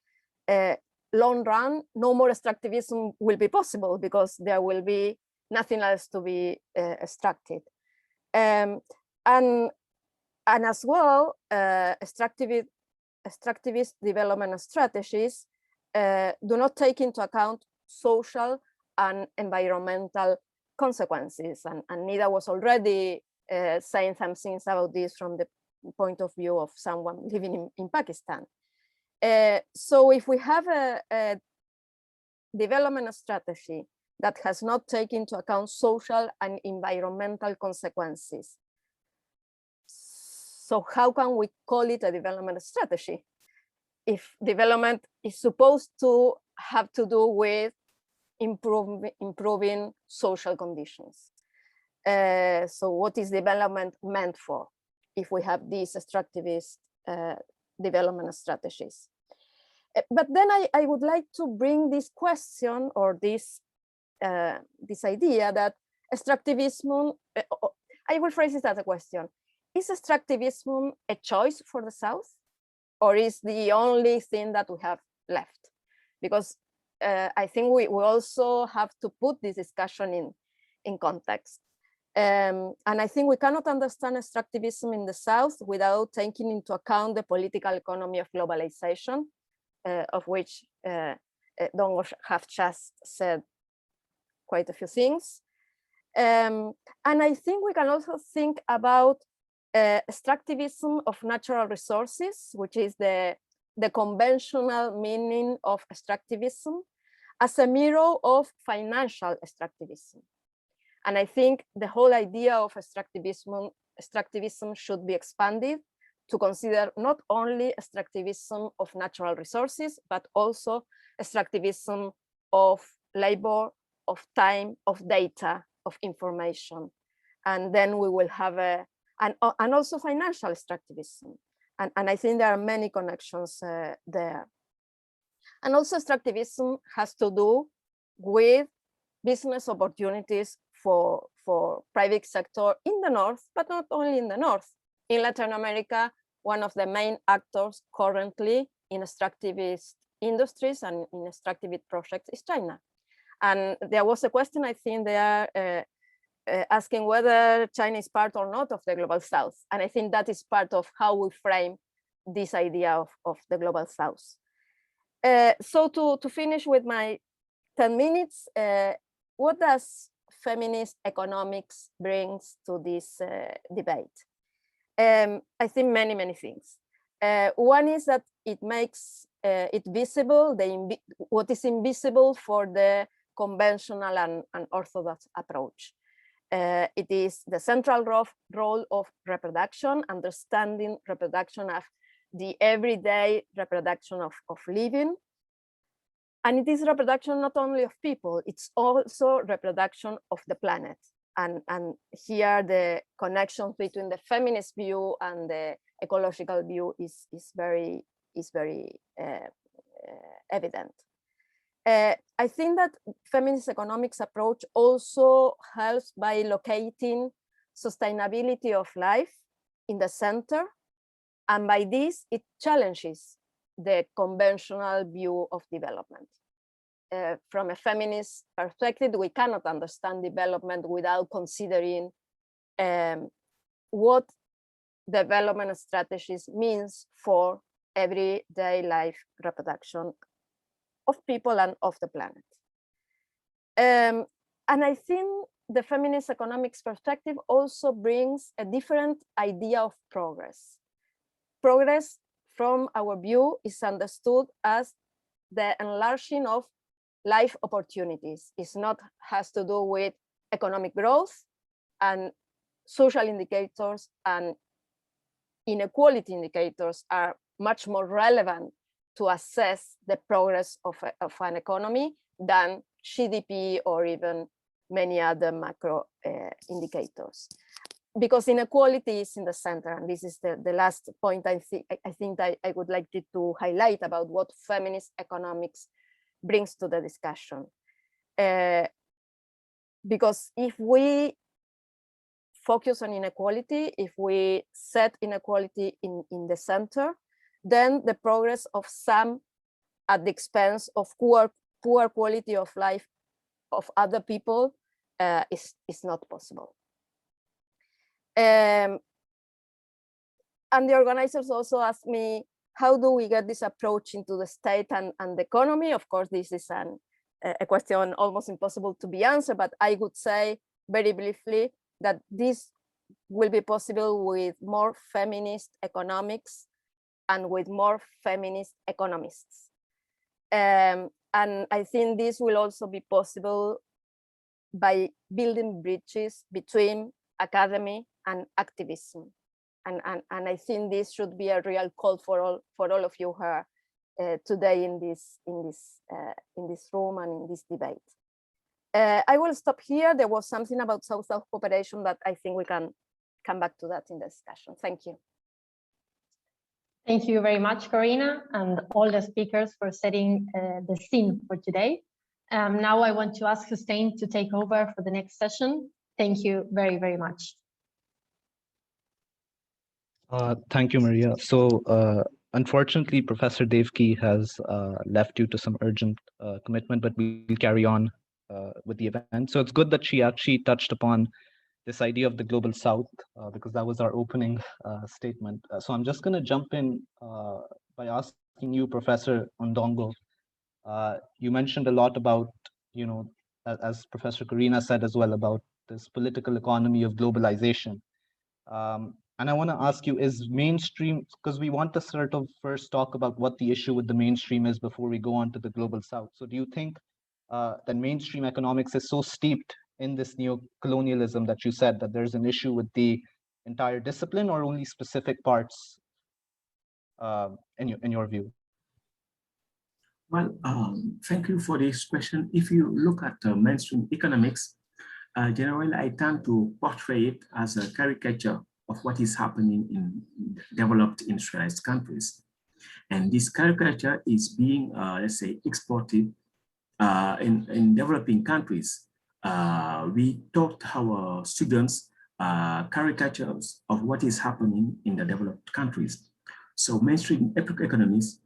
long run, no more extractivism will be possible because there will be nothing else to be extracted. And as well, extractivist development strategies do not take into account social and environmental consequences. And Nida was already saying some things about this from the point of view of someone living in Pakistan. So if we have a development strategy that has not taken into account social and environmental consequences, so how can we call it a development strategy? If development is supposed to have to do with improving social conditions. So what is development meant for if we have these extractivist development strategies? But then I would like to bring this question, or this idea that extractivism, I will phrase it as a question. Is extractivism a choice for the South, or is the only thing that we have left? Because I think we also have to put this discussion in context. And I think we cannot understand extractivism in the South without taking into account the political economy of globalization, of which Ndongo have just said quite a few things. And I think we can also think about extractivism of natural resources, which is the conventional meaning of extractivism, as a mirror of financial extractivism. And I think the whole idea of extractivism should be expanded to consider not only extractivism of natural resources, but also extractivism of labor, of time, of data, of information. And then we will have and also financial extractivism. And I think there are many connections there. And also extractivism has to do with business opportunities for private sector in the North, but not only in the North. In Latin America, one of the main actors currently in extractivist industries and in extractivist projects is China. And there was a question, I think they are asking whether China is part or not of the Global South. And I think that is part of how we frame this idea of the Global South. So to finish with my 10 minutes, what does feminist economics brings to this debate? I think many things. One is that it makes it visible, what is invisible for the conventional and orthodox approach. It is the central role of reproduction, understanding reproduction as the everyday reproduction of living. And it is reproduction not only of people, it's also reproduction of the planet. And here the connection between the feminist view and the ecological view is very evident. I think that feminist economics approach also helps by locating sustainability of life in the center. And by this, it challenges the conventional view of development. From a feminist perspective, we cannot understand development without considering what development strategies means for everyday life reproduction of people and of the planet. And I think the feminist economics perspective also brings a different idea of progress. Progress, from our view, is understood as the enlarging of life opportunities. It's not has to do with economic growth, and social indicators and inequality indicators are much more relevant to assess the progress of an economy than GDP or even many other macro indicators. because inequality is in the center, and this is the last point I think I would like to highlight about what feminist economics brings to the discussion. Because if we focus on inequality, if we set inequality in the center, then the progress of some at the expense of poor quality of life of other people is not possible. And the organizers also asked me, how do we get this approach into the state and the economy? Of course, this is a question almost impossible to be answered, but I would say very briefly that this will be possible with more feminist economics and with more feminist economists. And I think this will also be possible by building bridges between academy and activism. And I think this should be a real call for all of you here today in this room and in this debate. I will stop here. There was something about South-South cooperation that I think we can come back to that in the discussion. Thank you. Thank you very much, Corina, and all the speakers for setting the scene for today. Now I want to ask Hussein to take over for the next session. Thank you very, very much. Thank you, Maria. So unfortunately, Professor Devaki has left due to some urgent commitment, but we'll carry on with the event. So it's good that she actually touched upon this idea of the global south, because that was our opening statement. So I'm just going to jump in by asking you, Professor Ndongo. You mentioned a lot about, as Professor Corina said as well, about this political economy of globalization. And I want to ask you, is mainstream, because we want to sort of first talk about what the issue with the mainstream is before we go on to the global south. So do you think that mainstream economics is so steeped in this neo-colonialism that you said that there's an issue with the entire discipline, or only specific parts in your view? Well, thank you for this question. If you look at mainstream economics, generally I tend to portray it as a caricature of what is happening in developed industrialized countries. And this caricature is being, let's say, exported in developing countries. We taught our students caricatures of what is happening in the developed countries. So mainstream economics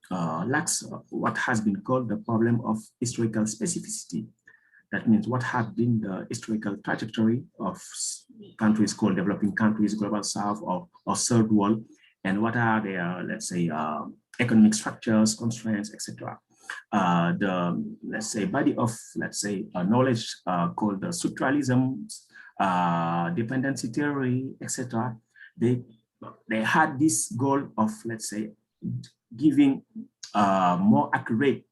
lacks what has been called the problem of historical specificity. That means what have been the historical trajectory of countries called developing countries, global south, or third world, and what are their, let's say, economic structures, constraints, etc. The, let's say, body of, let's say, knowledge called the structuralism, dependency theory, etc. They had this goal of, let's say, giving more accurate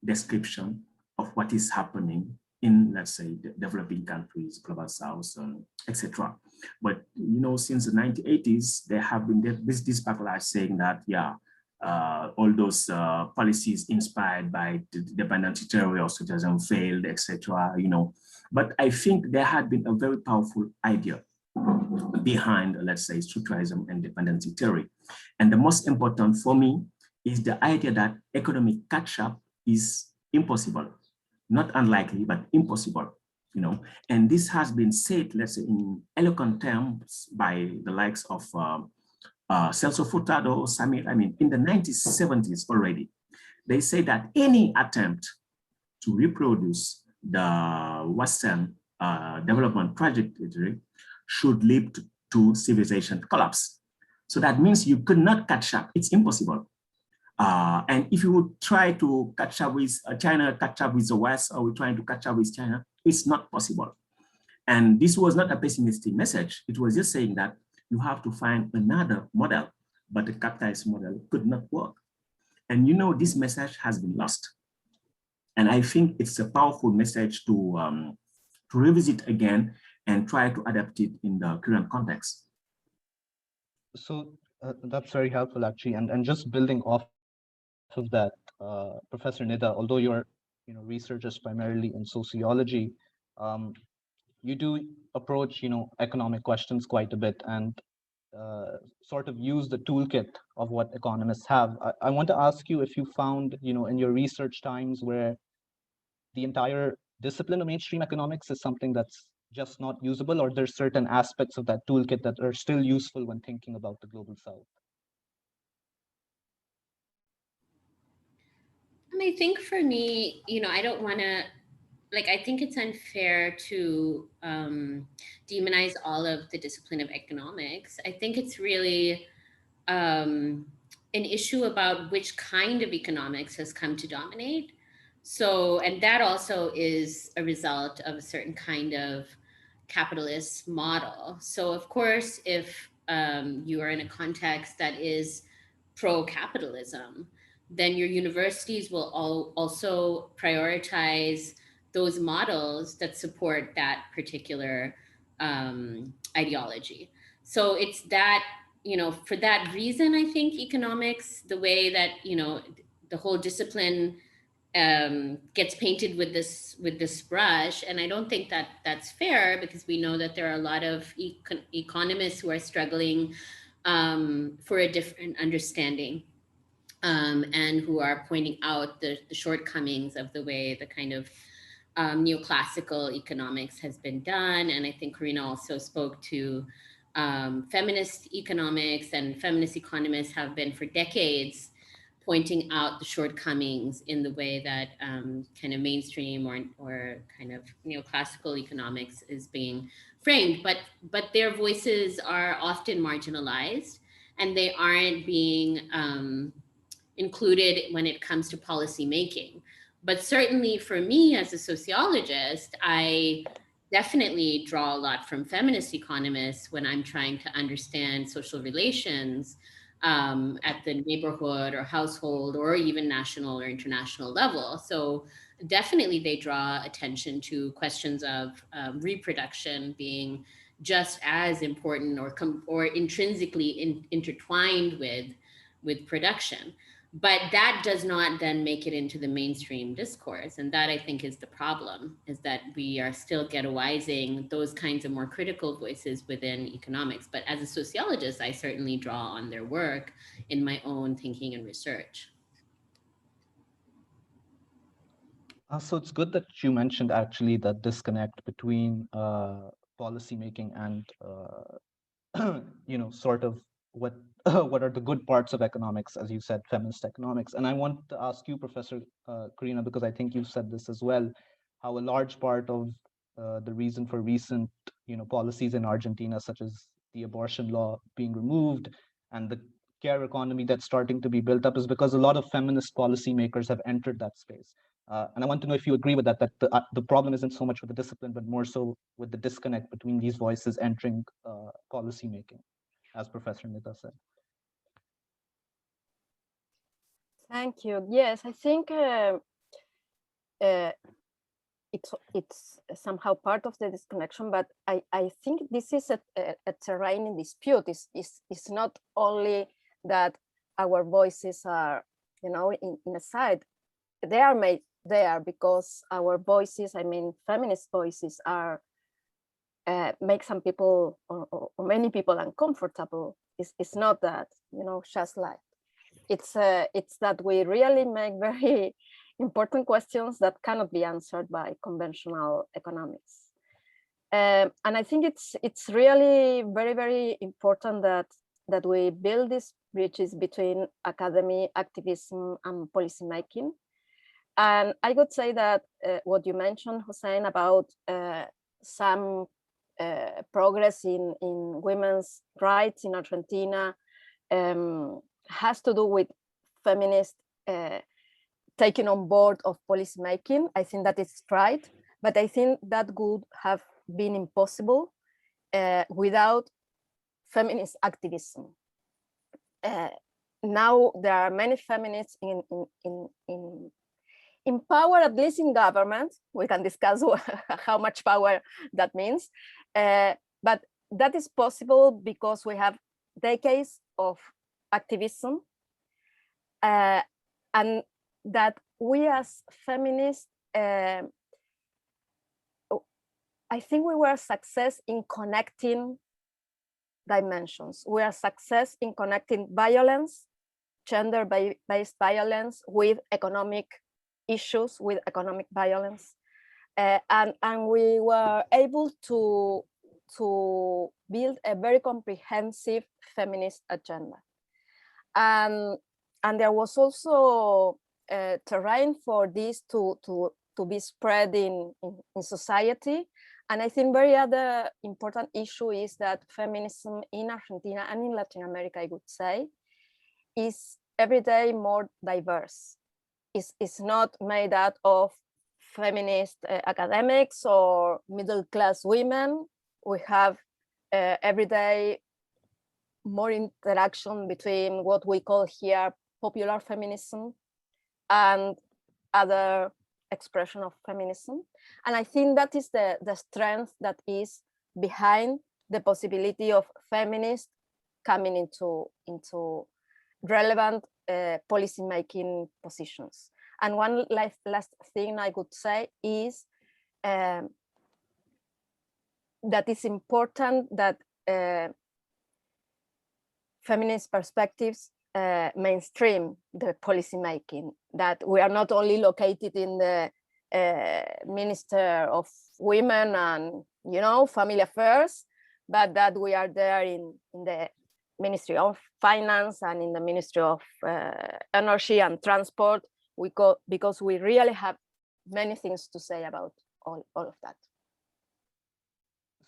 description of what is happening in, let's say, the developing countries, global south, etc. But, since the 1980s, there have been this backlash saying that, yeah, all those policies inspired by the dependency theory or socialism failed, etc. But I think there had been a very powerful idea behind, let's say, structuralism and dependency theory. And the most important for me is the idea that economic catch-up is impossible. Not unlikely, but impossible, And this has been said, let's say, in eloquent terms by the likes of Celso Furtado, Samir. I mean, in the 1970s already, they say that any attempt to reproduce the Western development trajectory should lead to civilization collapse. So that means you could not catch up. It's impossible. And if you would try to catch up with China, catch up with the West, or we're trying to catch up with China, it's not possible. And this was not a pessimistic message. It was just saying that you have to find another model, but the capitalist model could not work. And this message has been lost. And I think it's a powerful message to revisit again and try to adapt it in the current context. So that's very helpful, actually. And just building off of that, Professor Nida, although your research is primarily in sociology, you do approach, economic questions quite a bit and sort of use the toolkit of what economists have. I want to ask you if you found, in your research times where the entire discipline of mainstream economics is something that's just not usable, or there's certain aspects of that toolkit that are still useful when thinking about the global south? I think for me, I don't want to, I think it's unfair to demonize all of the discipline of economics. I think it's really an issue about which kind of economics has come to dominate. So, and that also is a result of a certain kind of capitalist model. So, of course, if you are in a context that is pro-capitalism, then your universities will also prioritize those models that support that particular ideology. So it's that, for that reason, I think economics, the way that, the whole discipline gets painted with this brush, and I don't think that that's fair, because we know that there are a lot of economists who are struggling for a different understanding, and who are pointing out the shortcomings of the way the kind of neoclassical economics has been done. And I think Corina also spoke to feminist economics, and feminist economists have been for decades pointing out the shortcomings in the way that kind of mainstream or kind of neoclassical economics is being framed. But their voices are often marginalized, and they aren't being included when it comes to policy making. But certainly for me as a sociologist, I definitely draw a lot from feminist economists when I'm trying to understand social relations at the neighborhood or household or even national or international level. So definitely they draw attention to questions of reproduction being just as important or intrinsically intertwined with production. But that does not then make it into the mainstream discourse. And that, I think, is the problem, is that we are still ghettoizing those kinds of more critical voices within economics. But as a sociologist, I certainly draw on their work in my own thinking and research. So it's good that you mentioned actually that disconnect between policymaking and sort of what what are the good parts of economics, as you said, feminist economics. And I want to ask you, Professor Corina, because I think you've said this as well, how a large part of the reason for recent policies in Argentina, such as the abortion law being removed and the care economy that's starting to be built up, is because a lot of feminist policymakers have entered that space. And I want to know if you agree with that the problem isn't so much with the discipline, but more so with the disconnect between these voices entering policy making, as Professor Nida said. Thank you. Yes, I think it's somehow part of the disconnection, but I think this is a terrain in dispute. It's not only that our voices are, in a side. They are made there because our voices, I mean, feminist voices, are make some people or many people uncomfortable. It's not that, just like it's that we really make very important questions that cannot be answered by conventional economics. And I think it's really very, very important that we build these bridges between academy, activism, and policymaking. And I would say that what you mentioned, Hussein, about some progress in women's rights in Argentina has to do with feminists taking on board of policymaking. I think that it's right, but I think that would have been impossible without feminist activism. Now there are many feminists in power, at least in government. We can discuss how much power that means, but that is possible because we have decades of activism, and that we as feminists, I think we were a success in connecting dimensions. We are a success in connecting violence, gender-based violence, with economic issues, with economic violence. And we were able to build a very comprehensive feminist agenda. And there was also terrain for this to be spread in society. And I think very other important issue is that feminism in Argentina and in Latin America, I would say, is every day more diverse. It's not made out of feminist academics or middle-class women. We have every day more interaction between what we call here popular feminism and other expression of feminism. And I think that is the strength that is behind the possibility of feminists coming into relevant policy-making positions. And one last thing I could say is that it's important that feminist perspectives mainstream the policy making, that we are not only located in the Minister of Women and Family Affairs, but that we are there in the Ministry of Finance and in the Ministry of Energy and Transport, because we really have many things to say about all of that.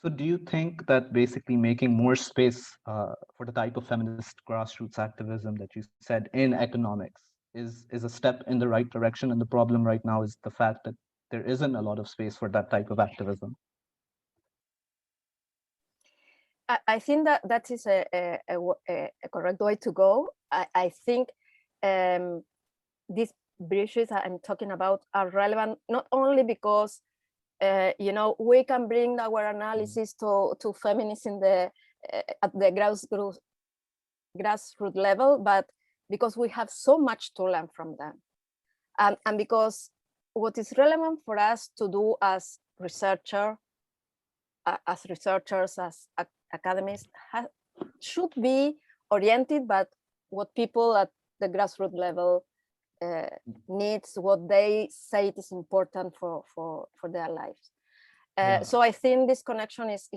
So do you think that basically making more space for the type of feminist grassroots activism that you said in economics is a step in the right direction? And the problem right now is the fact that there isn't a lot of space for that type of activism. I think that is a correct way to go. I think these bridges I'm talking about are relevant not only because we can bring our analysis to feminists in at the grassroots level, but because we have so much to learn from them, and because what is relevant for us to do as researchers, as academics, should be oriented by what people at the grassroots level needs, what they say it is important for their lives. So I think this connection is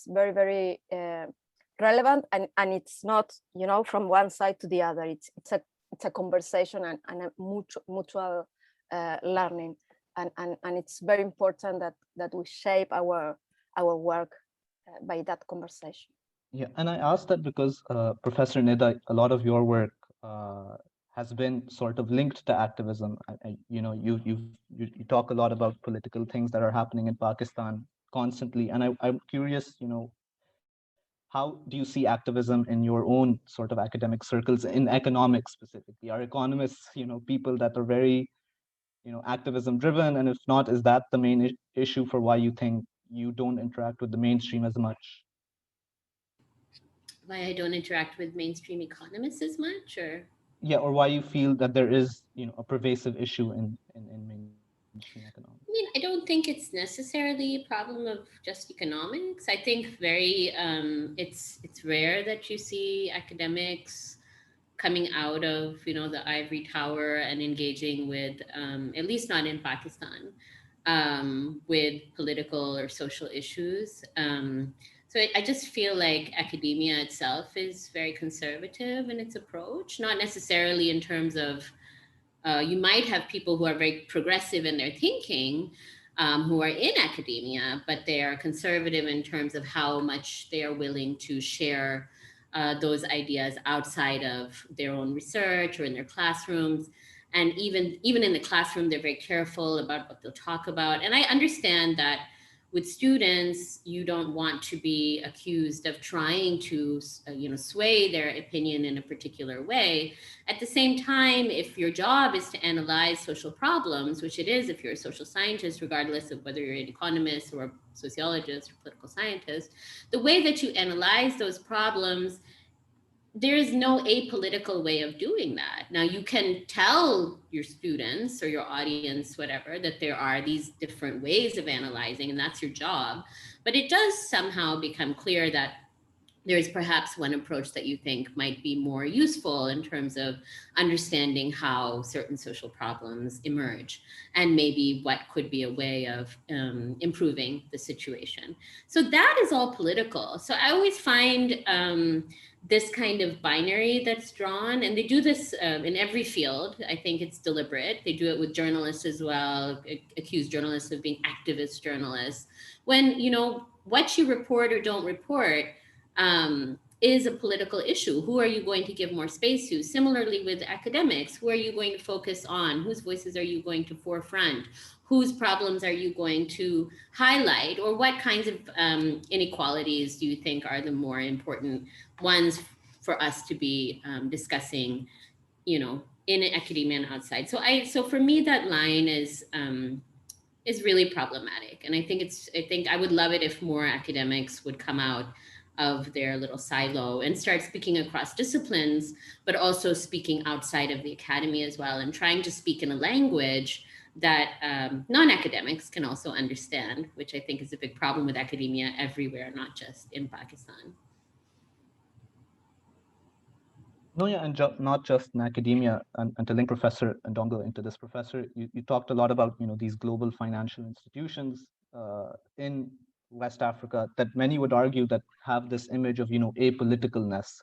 very, very relevant, and it's not from one side to the other. It's a conversation and a mutual learning, and it's very important that we shape our work by that conversation. Yeah, and I asked that because Professor Nida, a lot of your work has been sort of linked to activism. You talk a lot about political things that are happening in Pakistan constantly, and I'm curious, how do you see activism in your own sort of academic circles in economics specifically? Are economists, people that are very, activism driven? And if not, is that the main issue for why you think you don't interact with the mainstream as much? Why I don't interact with mainstream economists as much, or? Yeah, or why you feel that there is, a pervasive issue in mainstream economics? I mean, I don't think it's necessarily a problem of just economics. I think it's rare that you see academics coming out of the ivory tower and engaging with, at least not in Pakistan, with political or social issues. So I just feel like academia itself is very conservative in its approach, not necessarily in terms of, you might have people who are very progressive in their thinking, who are in academia, but they are conservative in terms of how much they are willing to share those ideas outside of their own research or in their classrooms. And even in the classroom, they're very careful about what they'll talk about. And I understand that with students, you don't want to be accused of trying to, sway their opinion in a particular way. At the same time, if your job is to analyze social problems, which it is if you're a social scientist, regardless of whether you're an economist or a sociologist or political scientist, the way that you analyze those problems there is no apolitical way of doing that. Now, you can tell your students or your audience, whatever, that there are these different ways of analyzing, and that's your job. But it does somehow become clear that there is perhaps one approach that you think might be more useful in terms of understanding how certain social problems emerge, and maybe what could be a way of improving the situation. So that is all political. So I always find this kind of binary that's drawn, and they do this in every field. I think it's deliberate. They do it with journalists as well, accuse journalists of being activist journalists. When, you know, what you report or don't report is a political issue. Who are you going to give more space to? Similarly with academics, who are you going to focus on? Whose voices are you going to forefront? Whose problems are you going to highlight? Or what kinds of inequalities do you think are the more important ones for us to be discussing, you know, in academia and outside? So for me, that line is really problematic. And I think I would love it if more academics would come out of their little silo and start speaking across disciplines, but also speaking outside of the academy as well, and trying to speak in a language that non-academics can also understand, which I think is a big problem with academia everywhere, not just in Pakistan. No, yeah, and not just in academia. And to link Professor Ndongo into this, Professor, you talked a lot about, you know, these global financial institutions in West Africa that many would argue that have this image of, you know, apoliticalness.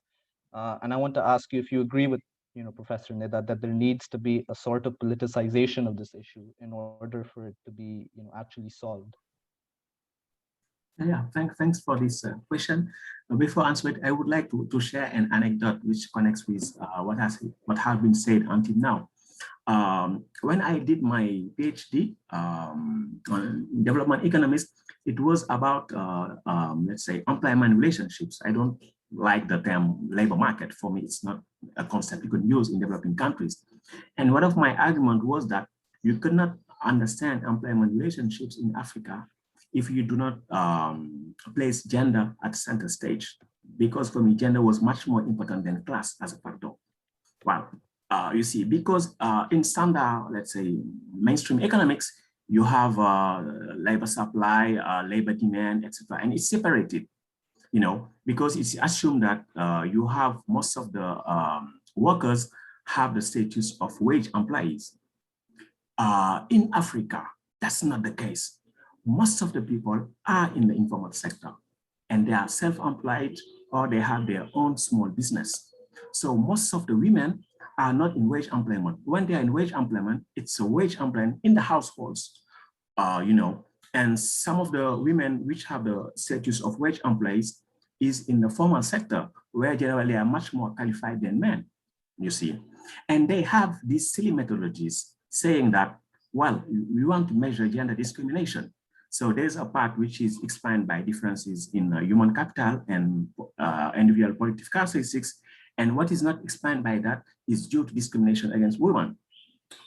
And I want to ask you if you agree with, you know, Professor Nida, that there needs to be a sort of politicization of this issue in order for it to be, you know, actually solved. Yeah, thanks for this question. Before answering it, I would like to share an anecdote which connects with what has been said until now. When I did my PhD on development economics, it was about, let's say, employment relationships. I don't like the term labor market. For me, it's not a concept you could use in developing countries. And one of my arguments was that you cannot understand employment relationships in Africa if you do not place gender at center stage, because for me, gender was much more important than class as a factor. Well, you see, because in standard, let's say, mainstream economics, you have labor supply, labor demand, etc., and it's separated, you know, because it's assumed that you have most of the workers have the status of wage employees. In Africa, that's not the case. Most of the people are in the informal sector, and they are self-employed or they have their own small business. So most of the women are not in wage employment. When they are in wage employment, it's a wage employment in the households, you know, and some of the women which have the status of wage employees is in the formal sector, where generally are much more qualified than men, you see. And they have these silly methodologies saying that, well, we want to measure gender discrimination. So there's a part which is explained by differences in human capital and individual productive characteristics. And what is not explained by that is due to discrimination against women.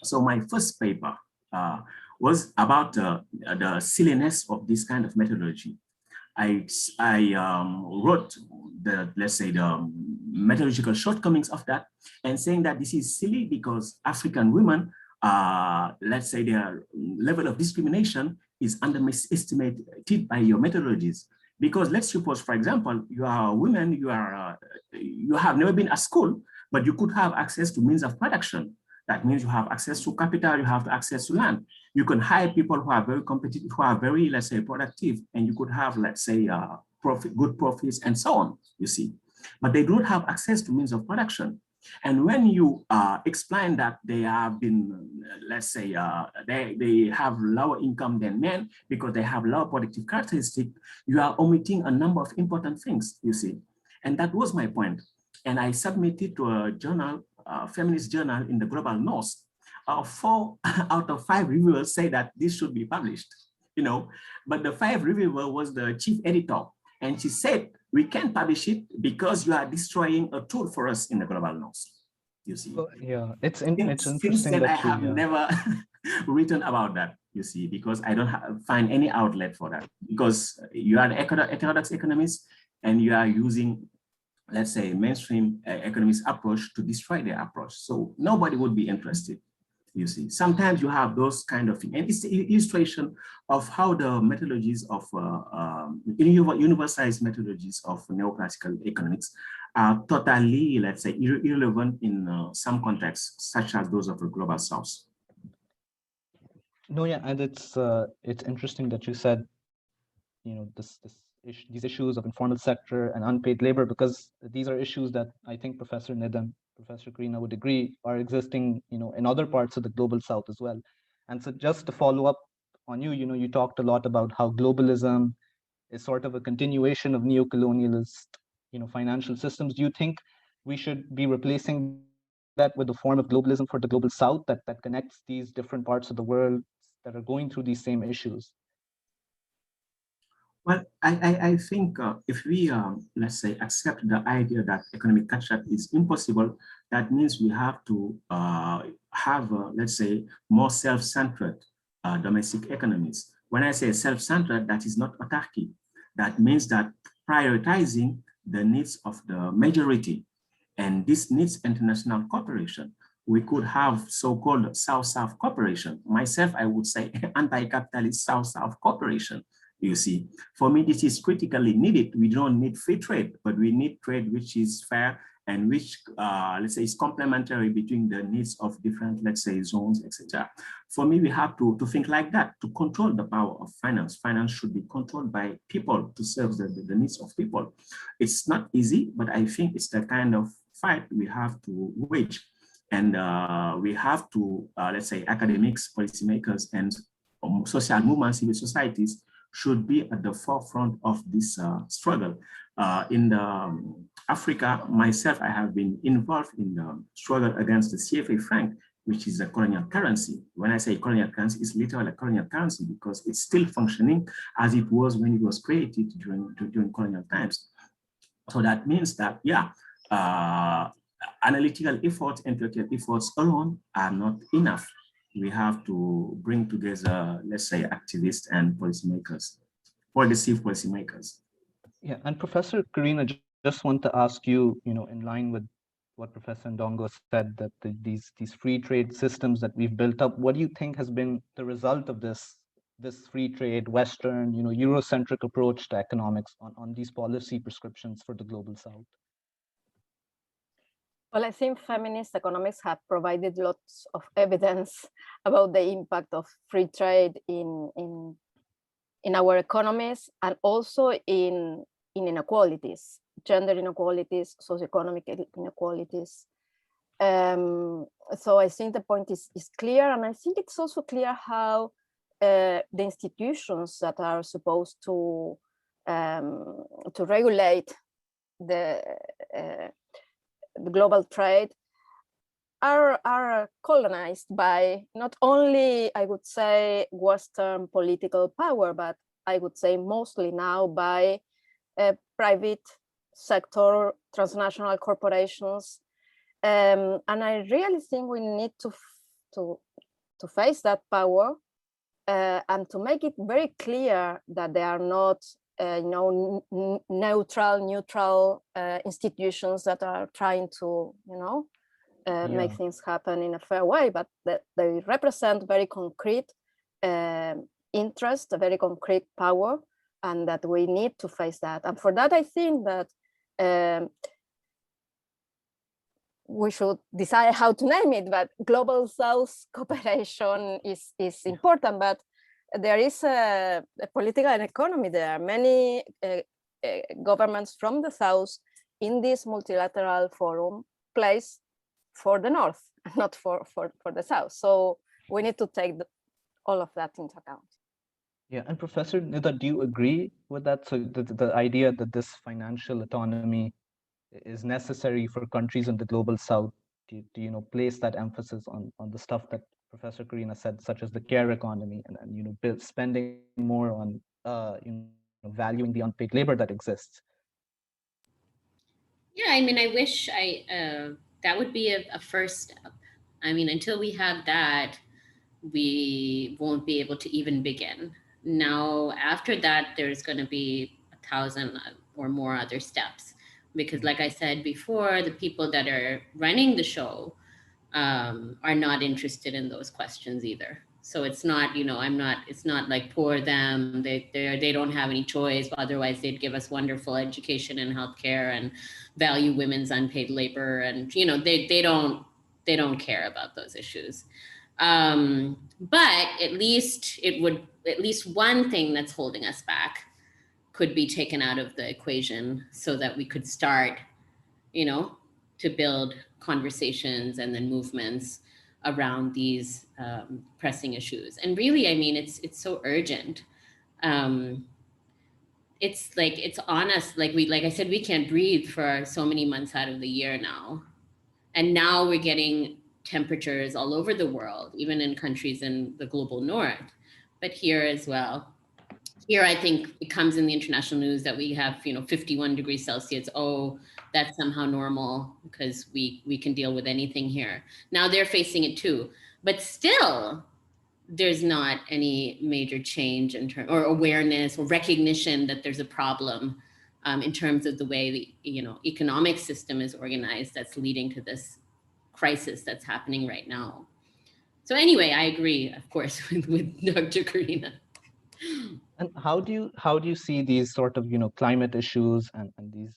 So my first paper was about the silliness of this kind of methodology. I wrote the, let's say, the methodological shortcomings of that, and saying that this is silly because African women, let's say, their level of discrimination is underestimated by your methodologies. Because let's suppose, for example, you are a woman, you have never been at school, but you could have access to means of production. That means you have access to capital, you have access to land. You can hire people who are very competitive, who are very, let's say, productive, and you could have, let's say, good profits and so on, you see. But they don't have access to means of production. And when you explain that they have been, let's say, they have lower income than men because they have lower productive characteristics, you are omitting a number of important things, you see. And that was my point. And I submitted to a journal, feminist journal in the Global North. 4 out of 5 reviewers say that this should be published, you know. But the 5th reviewer was the chief editor. And she said, we can't publish it because you are destroying a tool for us in the Global North, you see. Well, yeah, it's interesting. Since then, that I have never written about that, you see, because I don't find any outlet for that. Because you are an heterodox economist and you are using let's say, mainstream economists approach to destroy their approach. So nobody would be interested. You see, sometimes you have those kind of things, and it's the illustration of how the methodologies of universalized methodologies of neoclassical economics are totally, let's say, irrelevant in some contexts, such as those of the global south. No, yeah, and it's interesting that you said, you know, these issues of informal sector and unpaid labor, because these are issues that I think Professor Nida and Professor Corina would agree are existing, you know, in other parts of the global south as well. And so just to follow up on you, you know, you talked a lot about how globalism is sort of a continuation of neocolonialist, you know, financial systems. Do you think we should be replacing that with a form of globalism for the global south that connects these different parts of the world that are going through these same issues? Well, I think if we, let's say, accept the idea that economic catch-up is impossible, that means we have to have, let's say, more self-centered domestic economies. When I say self-centered, that is not autarky. That means that prioritizing the needs of the majority, and this needs international cooperation. We could have so-called South-South cooperation. Myself, I would say anti-capitalist South-South cooperation. You see, for me, this is critically needed. We don't need free trade, but we need trade which is fair and which, let's say, is complementary between the needs of different, let's say, zones, etc. For me, we have to think like that, to control the power of finance. Finance should be controlled by people to serve the needs of people. It's not easy, but I think it's the kind of fight we have to wage. And we have to, let's say, academics, policymakers, and social movements, civil societies should be at the forefront of this struggle. In Africa, myself, I have been involved in the struggle against the CFA franc, which is a colonial currency. When I say colonial currency, it's literally a colonial currency because it's still functioning as it was when it was created during colonial times. So that means that, yeah, analytical efforts, intellectual efforts alone are not enough. We have to bring together, let's say, activists and policymakers, progressive policymakers. Yeah, and Professor Corina, just want to ask you, you know, in line with what Professor Ndongo said, that these free trade systems that we've built up, what do you think has been the result of this free trade, Western, you know, Eurocentric approach to economics on these policy prescriptions for the global South? Well, I think feminist economics have provided lots of evidence about the impact of free trade in our economies and also in inequalities, gender inequalities, socioeconomic inequalities. So I think the point is clear, and I think it's also clear how the institutions that are supposed to regulate the global trade are colonized by not only, I would say, Western political power, but I would say mostly now by private sector, transnational corporations. And I really think we need to face that power and to make it very clear that they are not neutral institutions that are trying to, make things happen in a fair way, but that they represent very concrete interest, a very concrete power, and that we need to face that. And for that, I think that we should decide how to name it, but global South cooperation is important, but there is a political and economy. There are many governments from the South in this multilateral forum place for the North, not for the South. So we need to take all of that into account. Yeah, and Professor Nida, do you agree with that? So the idea that this financial autonomy is necessary for countries in the global South to place that emphasis on the stuff that Professor Corina said, such as the care economy, and spending more on valuing the unpaid labor that exists. Yeah, I mean, I wish that would be a first step. I mean, until we have that, we won't be able to even begin. Now, after that, there's going to be 1,000 or more other steps. because like I said before, the people that are running the show are not interested in those questions either. So it's not, it's not like poor them, they don't have any choice, otherwise they'd give us wonderful education and healthcare and value women's unpaid labor, and they don't care about those issues. But at least one thing that's holding us back could be taken out of the equation so that we could start, to build conversations and then movements around these pressing issues. And really, I mean, it's so urgent. It's on us. Like I said, we can't breathe for so many months out of the year now. And now we're getting temperatures all over the world, even in countries in the global north, but here as well. Here, I think it comes in the international news that we have, 51 degrees Celsius. Oh, that's somehow normal because we can deal with anything here. Now they're facing it too, but still, there's not any major change in terms or awareness or recognition that there's a problem in terms of the way the economic system is organized that's leading to this crisis that's happening right now. So anyway, I agree, of course, with Dr. Corina. And how do you see these sort of climate issues and these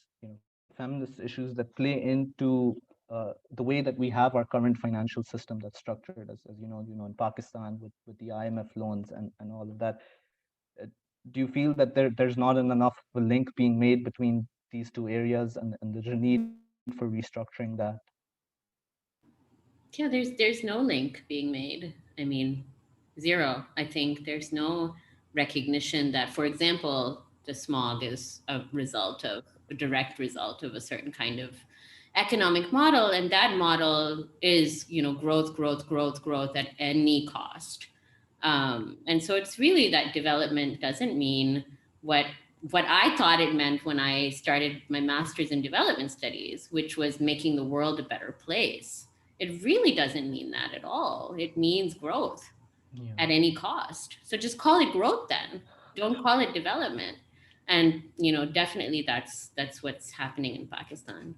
feminist issues that play into the way that we have our current financial system that's structured, as in Pakistan with the IMF loans and all of that? Do you feel that there's not enough of a link being made between these two areas, and there's a need for restructuring that? Yeah, there's no link being made. I mean, zero. I think there's no recognition that, for example, the smog is a direct result of a certain kind of economic model, and that model is growth at any cost. And so it's really that development doesn't mean what I thought it meant when I started my master's in development studies, which was making the world a better place. It really doesn't mean that at all. It means growth at any cost. So just call it growth then. Don't call it development. And definitely that's what's happening in Pakistan.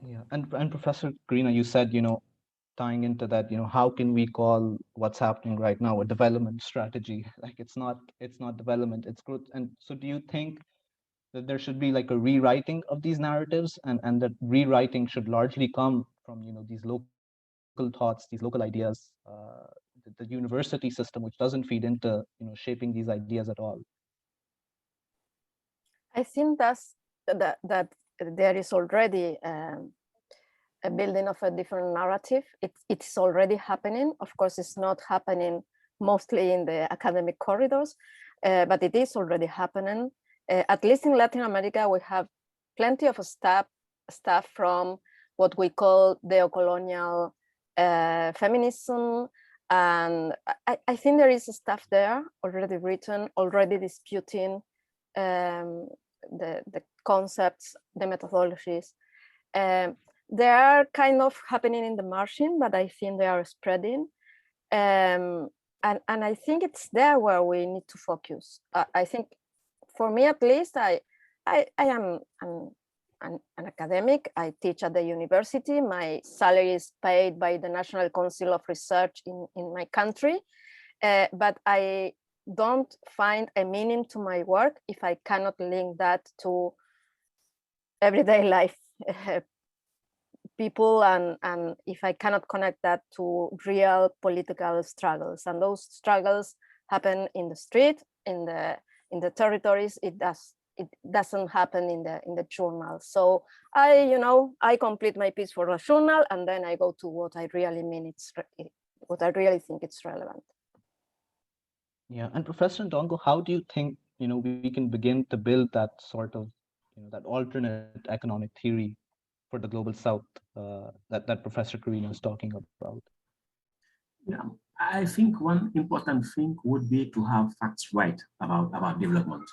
Yeah, and Professor Corina, you said tying into that, how can we call what's happening right now a development strategy? Like it's not development, it's growth. And so do you think that there should be like a rewriting of these narratives, and that rewriting should largely come from these local thoughts, these local ideas, the university system, which doesn't feed into shaping these ideas at all? I think that there is already a building of a different narrative. It's already happening. Of course, it's not happening mostly in the academic corridors, but it is already happening. At least in Latin America, we have plenty of stuff from what we call neocolonial feminism. And I think there is stuff there already written, already disputing the concepts, the methodologies. They are kind of happening in the margin, but I think they are spreading. And I think it's there where we need to focus. I think for me, at least, I am an academic. I teach at the university. My salary is paid by the National Council of Research in my country. But I don't find a meaning to my work if I cannot link that to everyday life people, and if I cannot connect that to real political struggles. And those struggles happen in the street, in the territories. It doesn't happen in the journal. So I complete my piece for the journal, and then I go to what I really mean. What I really think it's relevant. Yeah, and Professor Ndongo, how do you think we can begin to build that sort of that alternate economic theory for the global South that Professor Corina is talking about? Yeah, I think one important thing would be to have facts right about development.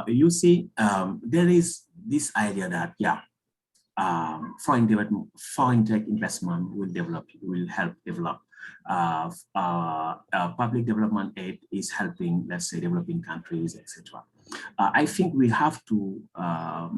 You see, there is this idea that foreign direct investment will help develop public development aid is helping, let's say, developing countries, etc. I think we have to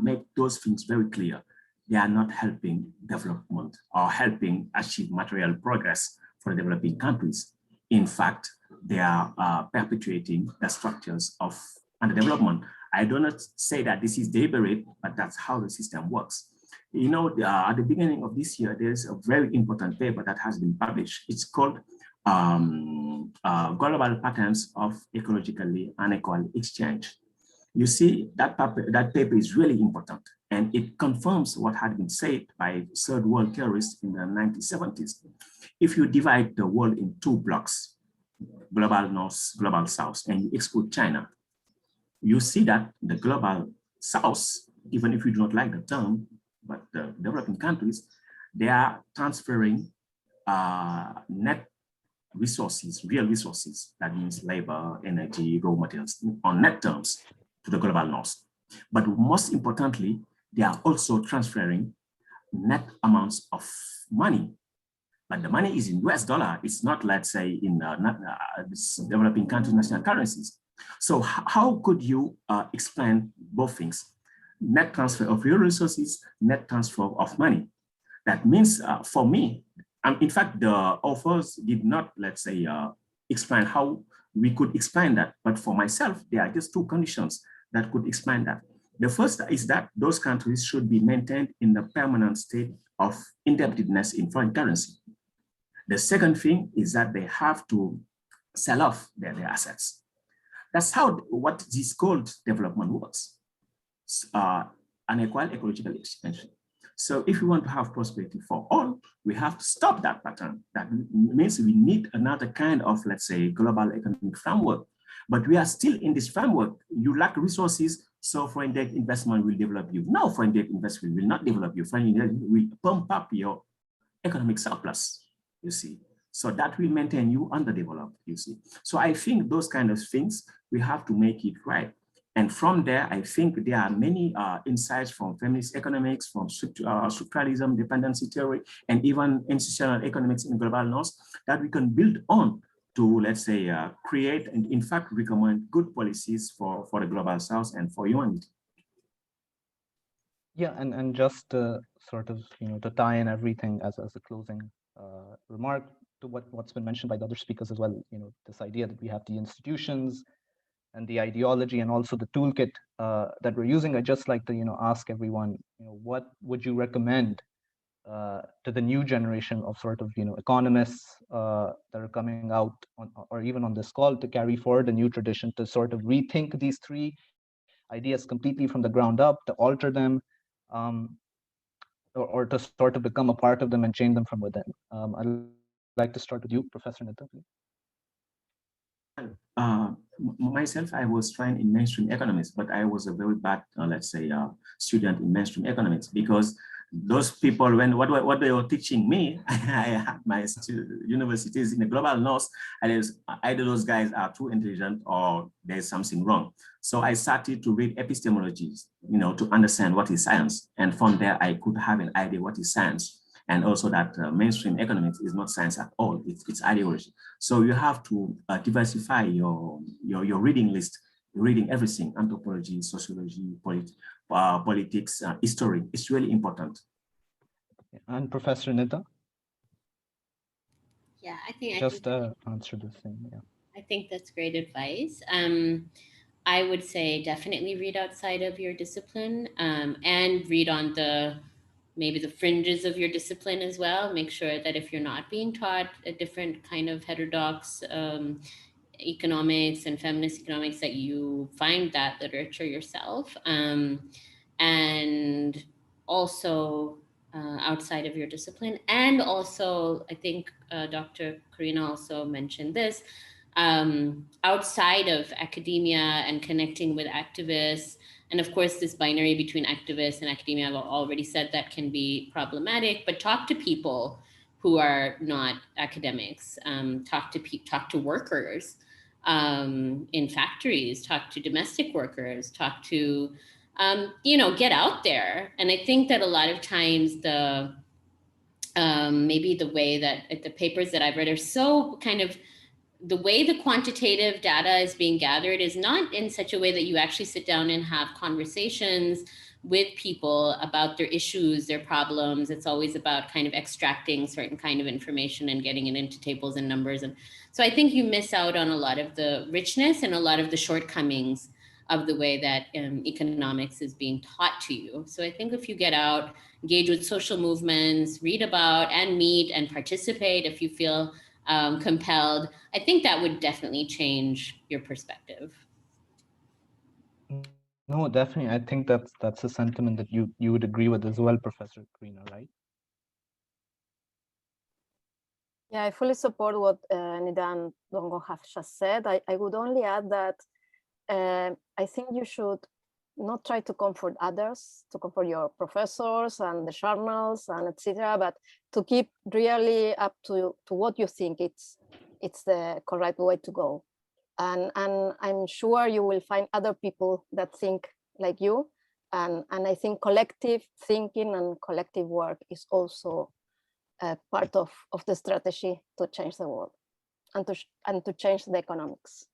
make those things very clear. They are not helping development or helping achieve material progress for developing countries. In fact, they are perpetuating the structures of underdevelopment. I do not say that this is deliberate, but that's how the system works. You know, at the beginning of this year, there's a very important paper that has been published. It's called Global Patterns of Ecologically Unequal Exchange. You see, that paper is really important, and it confirms what had been said by third world theorists in the 1970s. If you divide the world in two blocks, global north, global south, and you exclude China, you see that the global south, even if you do not like the term, but the developing countries, they are transferring net resources, real resources, that means labor, energy, raw materials, on net terms to the global north. But most importantly, they are also transferring net amounts of money. But the money is in US dollar. It's not, let's say, in developing countries' national currencies. So how could you explain both things? Net transfer of real resources, net transfer of money. That means for me, in fact, the authors did not, let's say, explain how we could explain that. But for myself, there are just two conditions that could explain that. The first is that those countries should be maintained in the permanent state of indebtedness in foreign currency. The second thing is that they have to sell off their assets. That's how what is called development works. Unequal ecological expansion. So if we want to have prosperity for all, we have to stop that pattern. That means we need another kind of, let's say, global economic framework. But we are still in this framework. You lack resources, so foreign direct investment will develop you. No, foreign direct investment will not develop you. Foreign direct will pump up your economic surplus, you see. So that will maintain you underdeveloped, you see. So I think those kind of things, we have to make it right. And from there, I think there are many insights from feminist economics, from structuralism, dependency theory, and even institutional economics in global north that we can build on to, let's say, create and in fact recommend good policies for the global south and for humanity. Yeah, and just sort of, to tie in everything as a closing remark to what's been mentioned by the other speakers as well, this idea that we have the institutions and the ideology and also the toolkit that we're using. I'd just like to, ask everyone, what would you recommend to the new generation of sort of, economists that are coming out on, or even on this call, to carry forward a new tradition, to sort of rethink these three ideas completely from the ground up, to alter them, or to sort of become a part of them and change them from within. I'd like to start with you, Professor Nida, please. Myself, I was trained in mainstream economics, but I was a very bad, let's say, student in mainstream economics, because those people, what they were teaching me, I had my universities in the global north, and either those guys are too intelligent or there's something wrong. So I started to read epistemologies, to understand what is science. And from there, I could have an idea what is science. And also that mainstream economics is not science at all, it's ideology. So you have to diversify your reading list, reading everything, anthropology, sociology, politics, history. It's really important. And Professor Nida? Yeah, I think answer the same. Yeah, I think that's great advice. I would say definitely read outside of your discipline, and read on maybe the fringes of your discipline as well. Make sure that if you're not being taught a different kind of heterodox economics and feminist economics, that you find that literature yourself. And also outside of your discipline. And also, I think Dr. Corina also mentioned this, outside of academia and connecting with activists. And of course, this binary between activists and academia, I've already said that can be problematic, but talk to people who are not academics, talk to workers in factories, talk to domestic workers, talk to, get out there. And I think that a lot of times maybe the way that the papers that I've read are so kind of, the way the quantitative data is being gathered is not in such a way that you actually sit down and have conversations with people about their issues, their problems. It's always about kind of extracting certain kind of information and getting it into tables and numbers. And so I think you miss out on a lot of the richness and a lot of the shortcomings of the way that economics is being taught to you. So I think if you get out, engage with social movements, read about and meet and participate if you feel compelled, I think that would definitely change your perspective. No, definitely. I think that's a sentiment that you would agree with as well, Professor Corina, right? Yeah, I fully support what Nida and Ndongo have just said. I would only add that I think you should not try to comfort others, to comfort your professors and the journals and etc., but to keep really up to what you think it's the correct way to go. And I'm sure you will find other people that think like you. And I think collective thinking and collective work is also part of the strategy to change the world and to change the economics.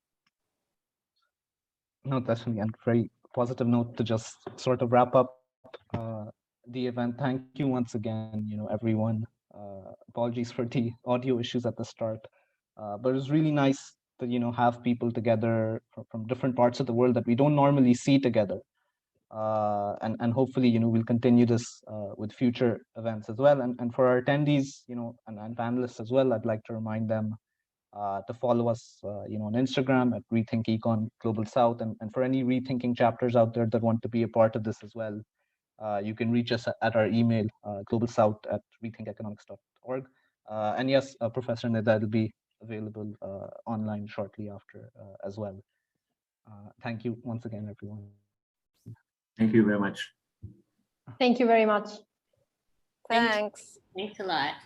No, definitely, and very positive note to just sort of wrap up the event. Thank you once again, everyone. Apologies for the audio issues at the start, but it was really nice to have people together from different parts of the world that we don't normally see together, and hopefully we'll continue this with future events as well. And for our attendees, and panelists as well, I'd like to remind them to follow us, on Instagram at Rethink Econ Global South, and for any rethinking chapters out there that want to be a part of this as well, you can reach us at our email, globalsouth@rethinkeconomics.org. And yes, Professor Nida will be available online shortly after as well. Thank you once again, everyone. Thank you very much. Thank you very much. Thanks. Thanks a lot.